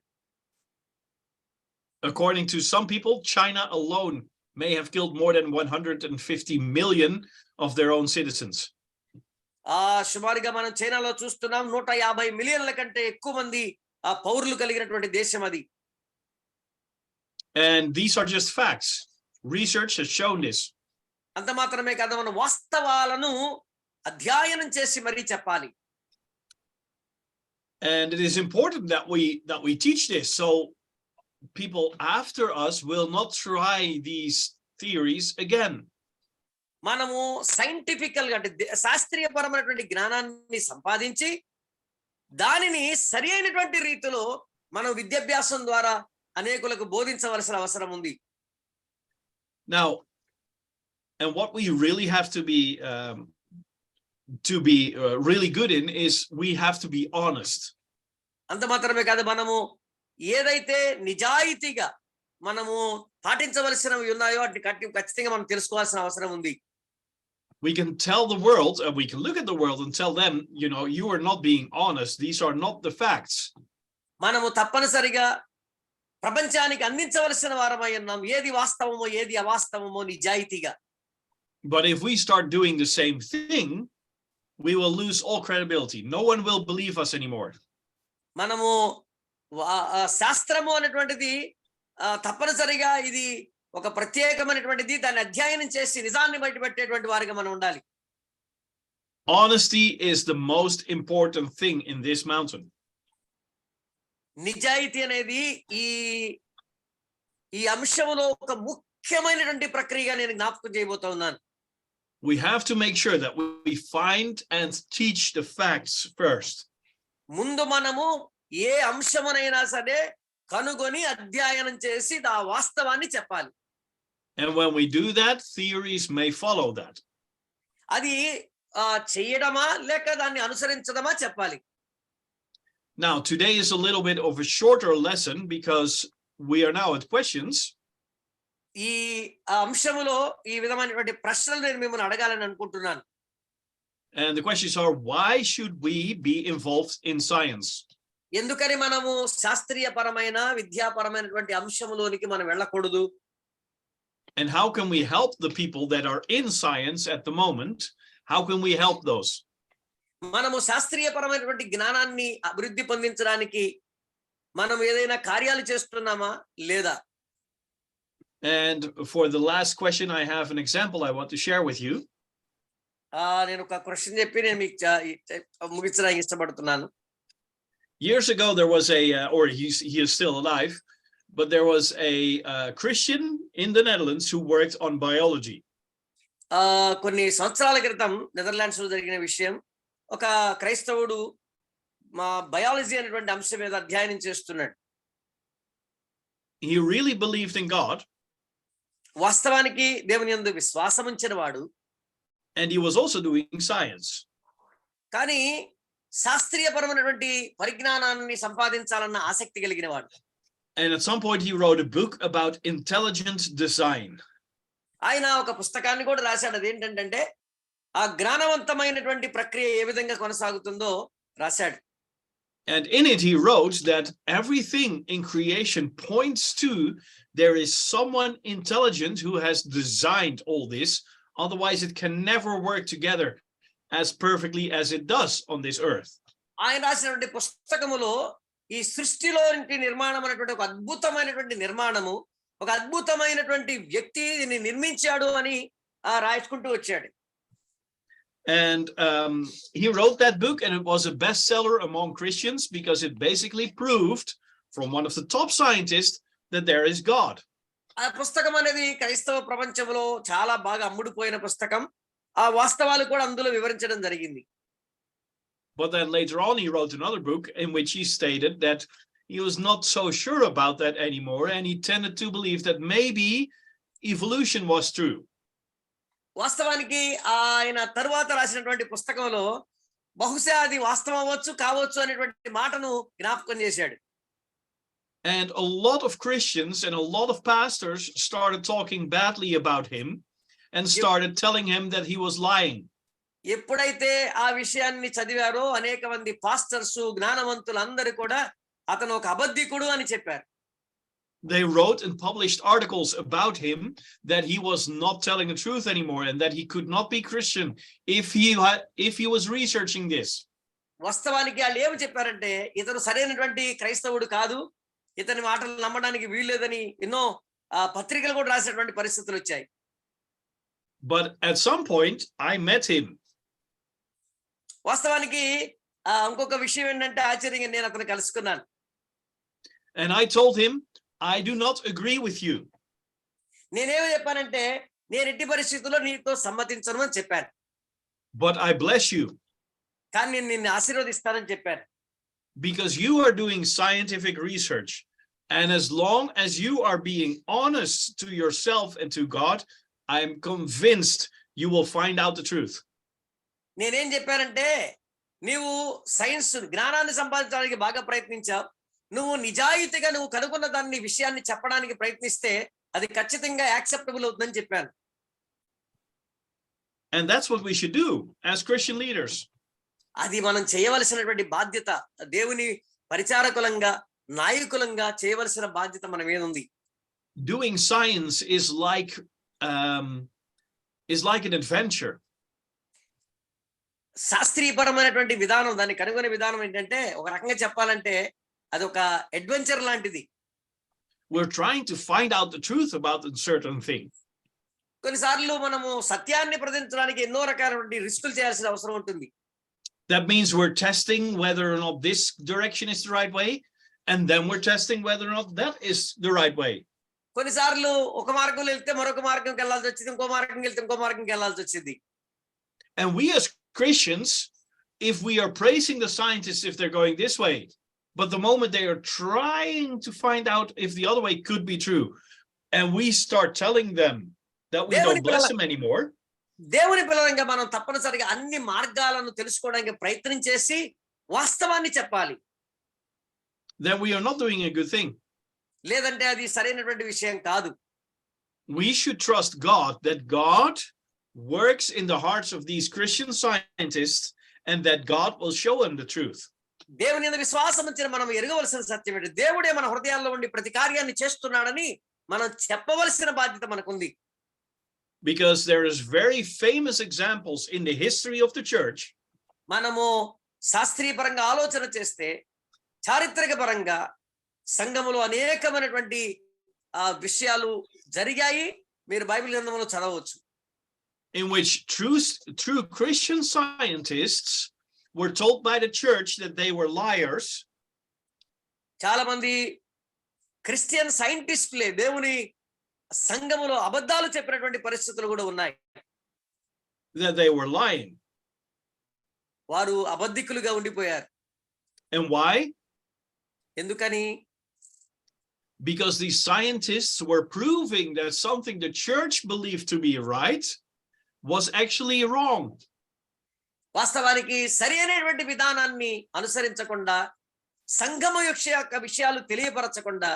According to some people, China alone may have killed more than 150 million of their own citizens. సుమారుగా మనం చైనాలో చూస్తున్నాం 150 మిలియన్ల కంటే ఎక్కువ మంది పౌరులు కలిగినటువంటి దేశం అది. And these are just facts. Research has shown this. అంత మాత్రమే కాదు, మనం వాస్తవాలను అధ్యయనం చేసి మరీ చెప్పాలి. And it is important that we teach this, so people after us will not try these theories again. మనము సైంటిఫికల్ గా అంటే శాస్త్రీయపరమైనటువంటి జ్ఞానాన్ని సంపాదించి దానిని సరి అయినటువంటి రీతిలో మనం విద్యాభ్యాసం ద్వారా అనేకులకు బోధించవలసిన అవసరం ఉంది. Now, and what we really have to be really good in is we have to be honest. అంత మాత్రమే కాదు, మనము ఏదైతే నిజాయితీగా మనము పాటించవలసినవి ఉన్నాయో వాటిని ఖచ్చితంగా మనం తెలుసుకోవాల్సిన అవసరం ఉంది. We can tell the world, and we can look at the world and tell them, you are not being honest. These are not the facts. మనము తప్పనిసరిగా ప్రపంచానికి అందించవలసిన వారమై ఉన్నాం. ఏది వాస్తవమో ఏది అవాస్తవమో నిజాయితీగా. But if we start doing the same thing, we will lose all credibility. No one will believe us anymore. మనము శాస్త్రము అనేటువంటిది తప్పనిసరిగా ఇది ఒక ప్రత్యేకమైనటువంటిది. దాన్ని అధ్యయనం చేసి నిజాన్ని బయటపెట్టేటువంటి వారిగా మనం ఉండాలి. Honesty is the most important thing in this mountain. నిజాయితీ అనేది ఈ అంశంలో ఒక ముఖ్యమైనటువంటి ప్రక్రియగా నేను జ్ఞాపకం చేయబోతా ఉన్నాను. We have to make sure that we find and teach the facts first. ముందు మనము ఏ అంశమునైనా సరే కనుగొని అధ్యయనం చేసి ఆ వాస్తవాన్ని చెప్పాలి. And when we do that, theories may follow that. అది చేయడమా లేక దాన్ని అనుసరించడమా చెప్పాలి. Now, today is a little bit of a shorter lesson because we are now at questions. ఈ అంశములో ఈ విధమైనటువంటి ప్రశ్నలు నేను మిమ్మల్ని అడగాలని అనుకుంటున్నాను. And the questions are, why should we be involved in science? ఎందుకని మనము శాస్త్రీయపరమైన విద్యాపరమైనటువంటి అంశములోనికి మనం వెళ్ళకూడదు? And how can we help the people that are in science at the moment? How can we help those? మనము శాస్త్రీయపరమైనటువంటి జ్ఞానాన్ని అభివృద్ధి పొందించడానికి మనం ఏదైనా కార్యాలు చేస్తున్నామా లేదా? And for the last question, I have an example I want to share with you. నేను ఒక క్వశ్చన్ చెప్పి నేను మీకు ముగించడానికి ఇష్టపడుతున్నాను. Years ago, there was or he is still alive, but there was a Christian in the Netherlands who worked on biology. కొన్ని సంవత్సరాల క్రితం నెదర్లాండ్స్ లో జరిగిన విషయం. ఒక క్రైస్తవుడు బయాలజీ అనేటువంటి అంశం మీద అధ్యయనం చేస్తున్నాడు. He really believed in God. వాస్తవానికి దేవుని యందు విశ్వాసం ఉంచిన వాడు. And he was also doing science. కానీ శాస్త్రీయపరమైనటువంటి పరిజ్ఞానాన్ని సంపాదించాలన్న ఆసక్తి కలిగిన వాడు. And at some point he wrote a book about intelligent design. ఆయన ఒక పుస్తకాన్ని కూడా రాశాడు. అదేంటంటే ఆ జ్ఞానవంతమైనటువంటి ప్రక్రియ ఏ విధంగా కొనసాగుతుందో రాశాడు. And in it he wrote that everything in creation points to there is someone intelligent who has designed all this. Otherwise it can never work together as perfectly as it does on this earth. ఆయన రాసినటువంటి పుస్తకములో ఈ సృష్టిలో నిర్మాణం అనేటువంటి ఒక అద్భుతమైనటువంటి నిర్మాణము, ఒక అద్భుతమైనటువంటి వ్యక్తి దీన్ని నిర్మించాడు అని రాసుకుంటూ వచ్చాడు. And he wrote that book, and it was a bestseller among Christians because it basically proved from one of the top scientists that there is God. ఆ పుస్తకం అనేది క్రైస్తవ ప్రపంచంలో చాలా బాగా అమ్ముడుపోయిన పుస్తకం. ఆ వాస్తవాలు కూడా అందులో వివరించడం జరిగింది. But then later on he wrote another book in which he stated that he was not so sure about that anymore, and he tended to believe that maybe evolution was true. వాస్తవానికి ఆయన తరువాత రాసినటువంటి పుస్తకంలో బహుశా అది వాస్తవం అవ్వచ్చు కావచ్చు అనేటువంటి మాటను జ్ఞాపకం చేశాడు. And a lot of Christians and a lot of pastors started talking badly about him and started telling him that he was lying. ఎప్పుడైతే ఆ విషయాన్ని చదివారో అనేక మంది పాస్టర్స్ జ్ఞానవంతులు అందరూ కూడా అతను ఒక అబద్ధికుడు అని చెప్పారు. They wrote and published articles about him that he was not telling the truth anymore and that he could not be Christian if he was researching this. వాస్తవానికి వాళ్ళు ఏమి చెప్పారంటే ఇతను సరైనటువంటి క్రైస్తవుడు కాదు, ఇతని మాటలు నమ్మడానికి వీల్లేదని ఎన్నో పత్రికలు కూడా రాసినటువంటి పరిస్థితులు వచ్చాయి. But at some point I met him. వాస్తవానికి ఇంకొక విషయం ఏంటంటే ఆశ్చర్యంగా నేను అతను కలుసుకున్నాను. And I told him, I do not agree with you. నేనేమో చెప్పానంటే నేను ఎట్టి పరిస్థితుల్లో నీతో సమ్మతించను అని చెప్పాను. But I bless you. కానీ నేను నిన్ను ఆశీర్వదిస్తానని చెప్పాను. Because you are doing scientific research. And as long as you are being honest to yourself and to God, I am convinced you will find out the truth. నేనేం చెప్పానంటే నీవు science జ్ఞానాన్ని సంపాదించడానికి బాగా ప్రయత్నించావు, నువ్వు నిజాయితీగా నువ్వు కనుగొన్న దాన్ని విషయాన్ని చెప్పడానికి ప్రయత్నిస్తే అది ఖచ్చితంగా యాక్సెప్టబుల్ అవుతుందని చెప్పాను. And that's what we should do as Christian leaders. అది మనం చేయవలసినటువంటి బాధ్యత, దేవుని పరిచారకులంగా నాయకులంగా చేయవలసిన బాధ్యత మన మీద ఉంది. Doing science is like an adventure. శాస్త్రీయపరమైనటువంటి విధానం, దాన్ని కనుగొనే విధానం ఏంటంటే ఒక రకంగా చెప్పాలంటే అది ఒక అడ్వెంచర్ లాంటిది. We're trying to find out the truth about a certain thing. కొన్నిసార్లు మనము సత్యాన్ని ప్రదర్శించడానికి ఎన్నో రకాలైనటువంటి రిస్కులు చేయాల్సిన అవసరం ఉంటుంది. That means we're testing whether or not this direction is the right way, and then we're testing whether or not that is the right way. కొన్నిసార్లు ఒక మార్గంలో వెళ్తే మరొక మార్గంకి వెళ్ళాల్సి వచ్చింది, ఇంకో మార్గంకి వెళ్తే ఇంకో మార్గంకి వెళ్ళాల్సి వచ్చింది. And we as Christians, if we are praising the scientists if they're going this way, but the moment they are trying to find out if the other way could be true, and we start telling them that we don't bless them anymore, దేవుని పిల్లలంగా మనం తప్పనిసరిగా అన్ని మార్గాలను తెలుసుకోవడానికి ప్రయత్నం చేసి వాస్తవాన్ని చెప్పాలి. then we are not doing a good thing. లేదంటే అది సరైనటువంటి విషయం కాదు. We should trust God that God works in the hearts of these Christian scientists and that God will show them the truth. దేవుని యందు విశ్వాసం ఉంచిన మనం ఎరగవలసిన సత్యం ఏంటి, దేవుడే మన హృదయాల్లో ఉండి ప్రతి కార్యాన్ని చేస్తున్నాడని మనం చెప్పవలసిన బాధ్యత మనకుంది. Because there is very famous examples in the history of the church. మనము శాస్త్రీయపరంగా ఆలోచన చేస్తే చారిత్రక పరంగా సంఘములో అనేకమైనటువంటి విషయాలు జరిగాయి, మీరు బైబిల్ గ్రంథంలో చదవచ్చు. In which true Christian scientists were told by the church that they were liars. చాలా మంది క్రిస్టియన్ సైంటిస్టులే దేవుని సంఘములో అబద్ధాలు చెప్పినటువంటి పరిస్థితులు కూడా ఉన్నాయి. That they were lying. వారు అబద్ధికులుగా ఉండిపోయారు. And why? ఎందుకని? Because these scientists were proving that something the church believed to be right was actually wrong. వాస్తవానికి సరైనటువంటి విధానాన్ని అనుసరించకుండా, సంఘము యొక్క విషయాలు తెలియపరచకుండా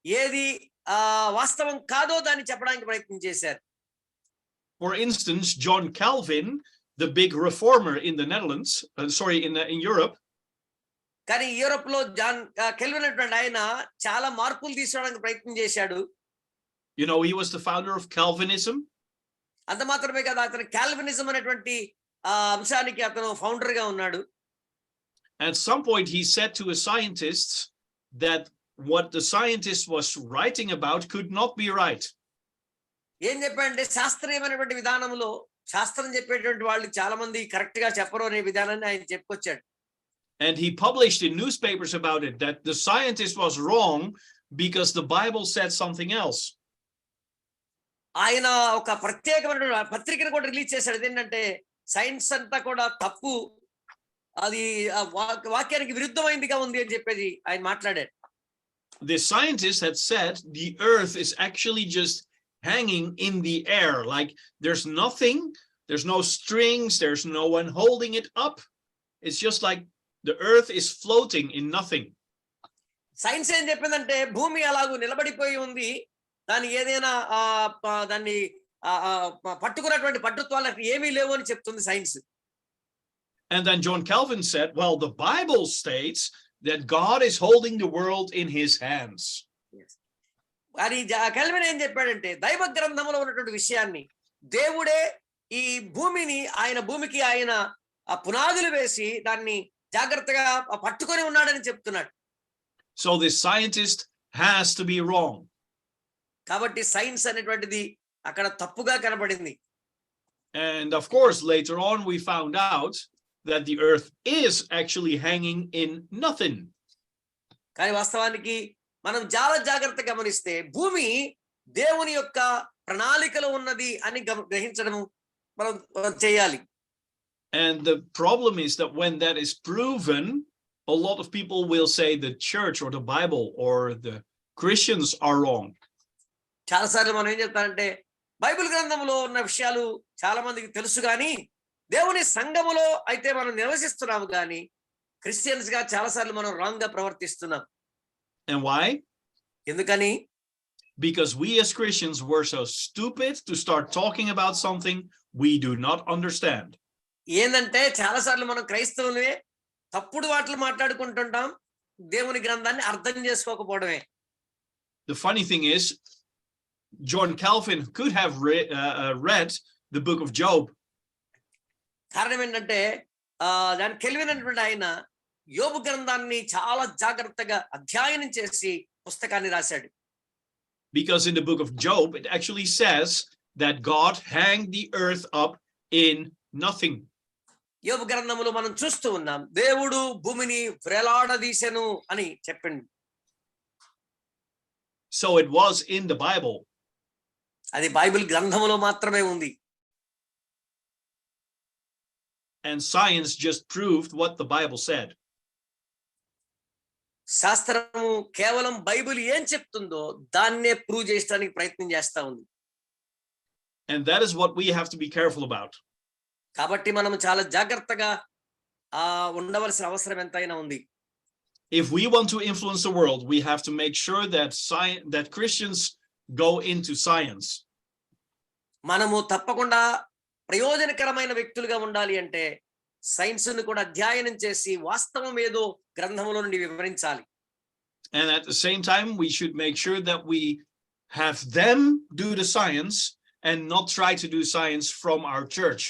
ఏది వాస్తవం కాదో దాన్ని చెప్పడానికి ప్రయత్నం చేశారు. For instance, John Calvin, the big reformer in the Netherlands, in Europe. కానీ యూరోప్ లో జాన్ కెల్విన్ అనేటువంటి ఆయన చాలా మార్పులు తీసుకురావడానికి ప్రయత్నం చేశాడు. You know, he was the founder of Calvinism. అంత మాత్రమే కదా, అతను కాల్వినిజం అనేటువంటి అంశానికి అతను ఫౌండర్ గా ఉన్నాడు. At some point he said to his scientists that what the scientist was writing about could not be right. ఏం చెప్పాడంటే శాస్త్రీయమైనటువంటి విధానంలో శాస్త్రం చెప్పేటువంటి వాళ్ళు చాలా మంది కరెక్ట్ గా చెప్పరు అనే విధానాన్ని ఆయన చెప్పుకొచ్చాడు. And he published in newspapers about it that the scientist was wrong because the Bible said something else. ఆయన ఒక ప్రత్యేకమైన పత్రికను కూడా రిలీజ్ చేశాడు. ఏంటంటే సైన్స్ అంతా కూడా తప్పు, అది వాక్యానికి విరుద్ధమైందిగా ఉంది అని చెప్పేది ఆయన మాట్లాడాడు. The scientist had said the earth is actually just hanging in the air, like there's nothing, there's no strings, there's no one holding it up. It's just like the earth is floating in nothing. Science ఏం చెప్పిందంటే భూమి అలాగూ నిలబడిపోయి ఉంది, దాని ఏదైనా దాన్ని పట్టుకున్నటువంటి పట్టుత్వాలకు ఏమీ లేవు అని చెప్తుంది science. And then John Calvin said, well, the Bible states that God is holding the world in his hands. Yes. అని కెల్విన్ ఏం చెప్పాడంటే దైవ గ్రంథంలో ఉన్నటువంటి విషయాన్ని దేవుడే ఈ భూమిని భూమికి ఆయన ఆ పునాదులు వేసి దాన్ని జాగ్రత్తగా పట్టుకొని ఉన్నాడని చెప్తున్నాడు. So this scientist has to be wrong. కాబట్టి సైన్స్ అనేటువంటిది అక్కడ తప్పుగా కనబడింది. And of course, later on we found out that the earth is actually hanging in nothing. కానీ వాస్తవానికి మనం చాలా జాగ్రత్తగా గమనిస్తే భూమి దేవుని యొక్క ప్రణాళికలో ఉన్నది అని గ్రహించడం మనం చేయాలి. And the problem is that when that is proven, a lot of people will say the church or the Bible or the Christians are wrong. చాలా సార్లు మనం ఏం చెప్తామంటే బైబిల్ గ్రంథంలో ఉన్న విషయాలు చాలా మందికి తెలుసు కానీ దేవుని సంఘములో అయితే మనం నివసిస్తున్నాము కానీ క్రిస్టియన్స్ గా చాలా సార్లు మనం రాంగ్ గా ప్రవర్తిస్తున్నాం. And why? ఎందుకని? Because we as Christians were so stupid to start talking about something we do not understand. ఏందంటే చాలా సార్లు మనం క్రైస్తవులే తప్పుడు మాటలు మాట్లాడుకుంటుంటాం దేవుని గ్రంథాన్ని అర్థం చేసుకోకపోవడమే. The funny thing is, John Calvin could have read the book of Job. కారణం ఏంటంటే దాని కెల్విన్ అనేటువంటి ఆయన యోబు గ్రంథాన్ని చాలా జాగ్రత్తగా అధ్యయనం చేసి పుస్తకాన్ని రాశాడు. Because in the book of Job it actually says that God hanged the earth up in nothing. యోబు గ్రంథములో మనం చూస్తూ ఉన్నాం దేవుడు భూమిని వ్రేలాడదీసెను అని చెప్పింది. So it was in the Bible. అది బైబిల్ గ్రంథములో మాత్రమే ఉంది. And science just proved what the Bible said. శాస్త్రము కేవలం బైబిల్ ఏం చెప్తుందో దాన్నే ప్రూవ్ చేయడానికి ప్రయత్నం చేస్తా ఉంది. And that is what we have to be careful about. కాబట్టి మనం చాలా జాగ్రత్తగా ఉండవలసిన అవసరం ఎంతైనా ఉంది. If we want to influence the world, we have to make sure that Christians go into science. మనము తప్పకుండా ప్రయోజనకరమైన వ్యక్తులుగా ఉండాలి అంటే సైన్స్ ను కూడా అధ్యయనం చేసి వాస్తవం ఏదో గ్రంథములో నుండి వివరించాలి. And at the same time we should make sure that we have them do the science and not try to do science from our church.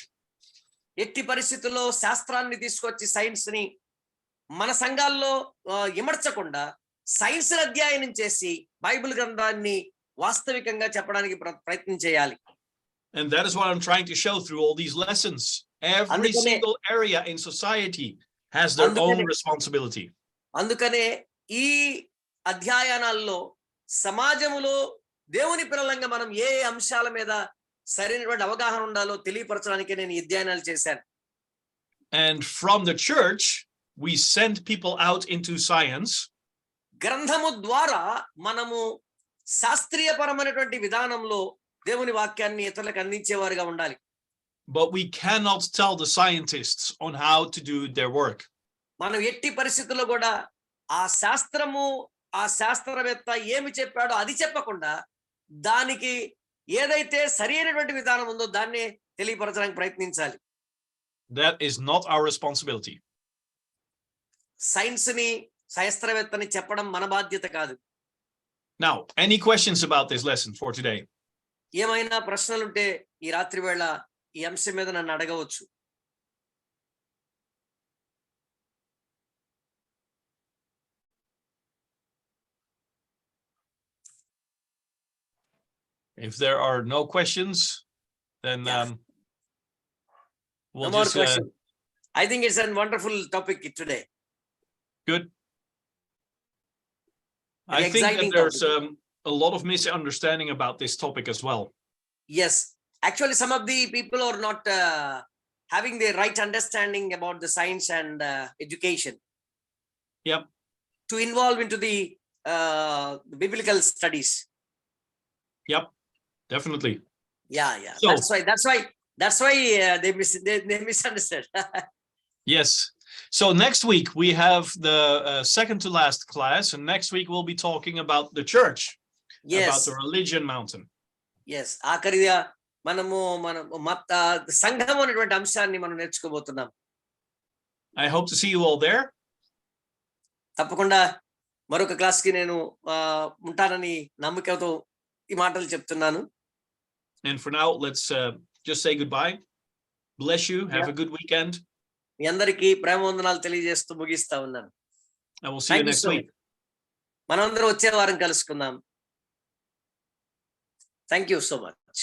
ఎట్టి పరిస్థితుల్లో శాస్త్రాన్ని తీసుకొచ్చి సైన్స్ ని మన సంఘాల్లో ఇమర్చకుండా సైన్స్ అధ్యయనం చేసి బైబిల్ గ్రంథాన్ని వాస్తవికంగా చెప్పడానికి ప్రయత్నం చేయాలి. And that is what I'm trying to show through all these lessons. Every single area in society has their own responsibility. అందుకనే ఈ అధ్యయనాల్లో సమాజములో దేవుని పిల్లలంగా మనం ఏ అంశాల మీద సరైనటువంటి అవగాహన ఉండాలో తెలియపరచడానికి నేను అధ్యయనాలు చేశాను. And from the church we send people out into science. గ్రంథము ద్వారా మనము శాస్త్రీయపరమైనటువంటి విధానంలో దేవుని వాక్యాన్ని ఇతరులకు అందించేవారుగా ఉండాలి. But we cannot tell the scientists on how to do their work. మనం ఎట్టి పరిస్థితుల్లో కూడా ఆ శాస్త్రవేత్త ఏమి చెప్పాడో అది చెప్పకుండా దానికి ఏదైతే సరైనటువంటి విధానం ఉందో దాన్నే తెలియపరచడానికి ప్రయత్నించాలి. That is not our responsibility. Science ని శాస్త్రవేత్తని చెప్పడం మన బాధ్యత కాదు. Now, any questions about this lesson for today? ఏమైనా ప్రశ్నలుంటే ఈ రాత్రి వేళ ఈ అంశం మీద నన్ను అడగవచ్చు. If there are no questions, then we'll no more just questions. I think it's a wonderful topic today. Good. I think that there's a lot of misunderstanding about this topic as well. Yes, actually some of the people are not having the right understanding about the science and education. Yep. To involve into the biblical studies. Yep, definitely. Yeah. So, that's why they misunderstood. Yes. So next week we have the second to last class, and next week we'll be talking about the church. Yes. About the religion mountain. Yes. ఆఖరిగా మనము సంఘం అనేటువంటి అంశాన్ని మనం నేర్చుకోబోతున్నాం. I hope to see you all there. తప్పకుండా మరొక క్లాస్కి నేను ఉంటానని నమ్మకంతో ఈ మాటలు చెప్తున్నాను. And for now, let's just say goodbye. Bless you. Have a good weekend. మీ అందరికీ ప్రేమ వందనాలు తెలియజేస్తూ ముగిస్తా ఉన్నాను. And we'll see you next week. మనందరం వచ్చే వారం కలుసుకుందాం. Thank you so much.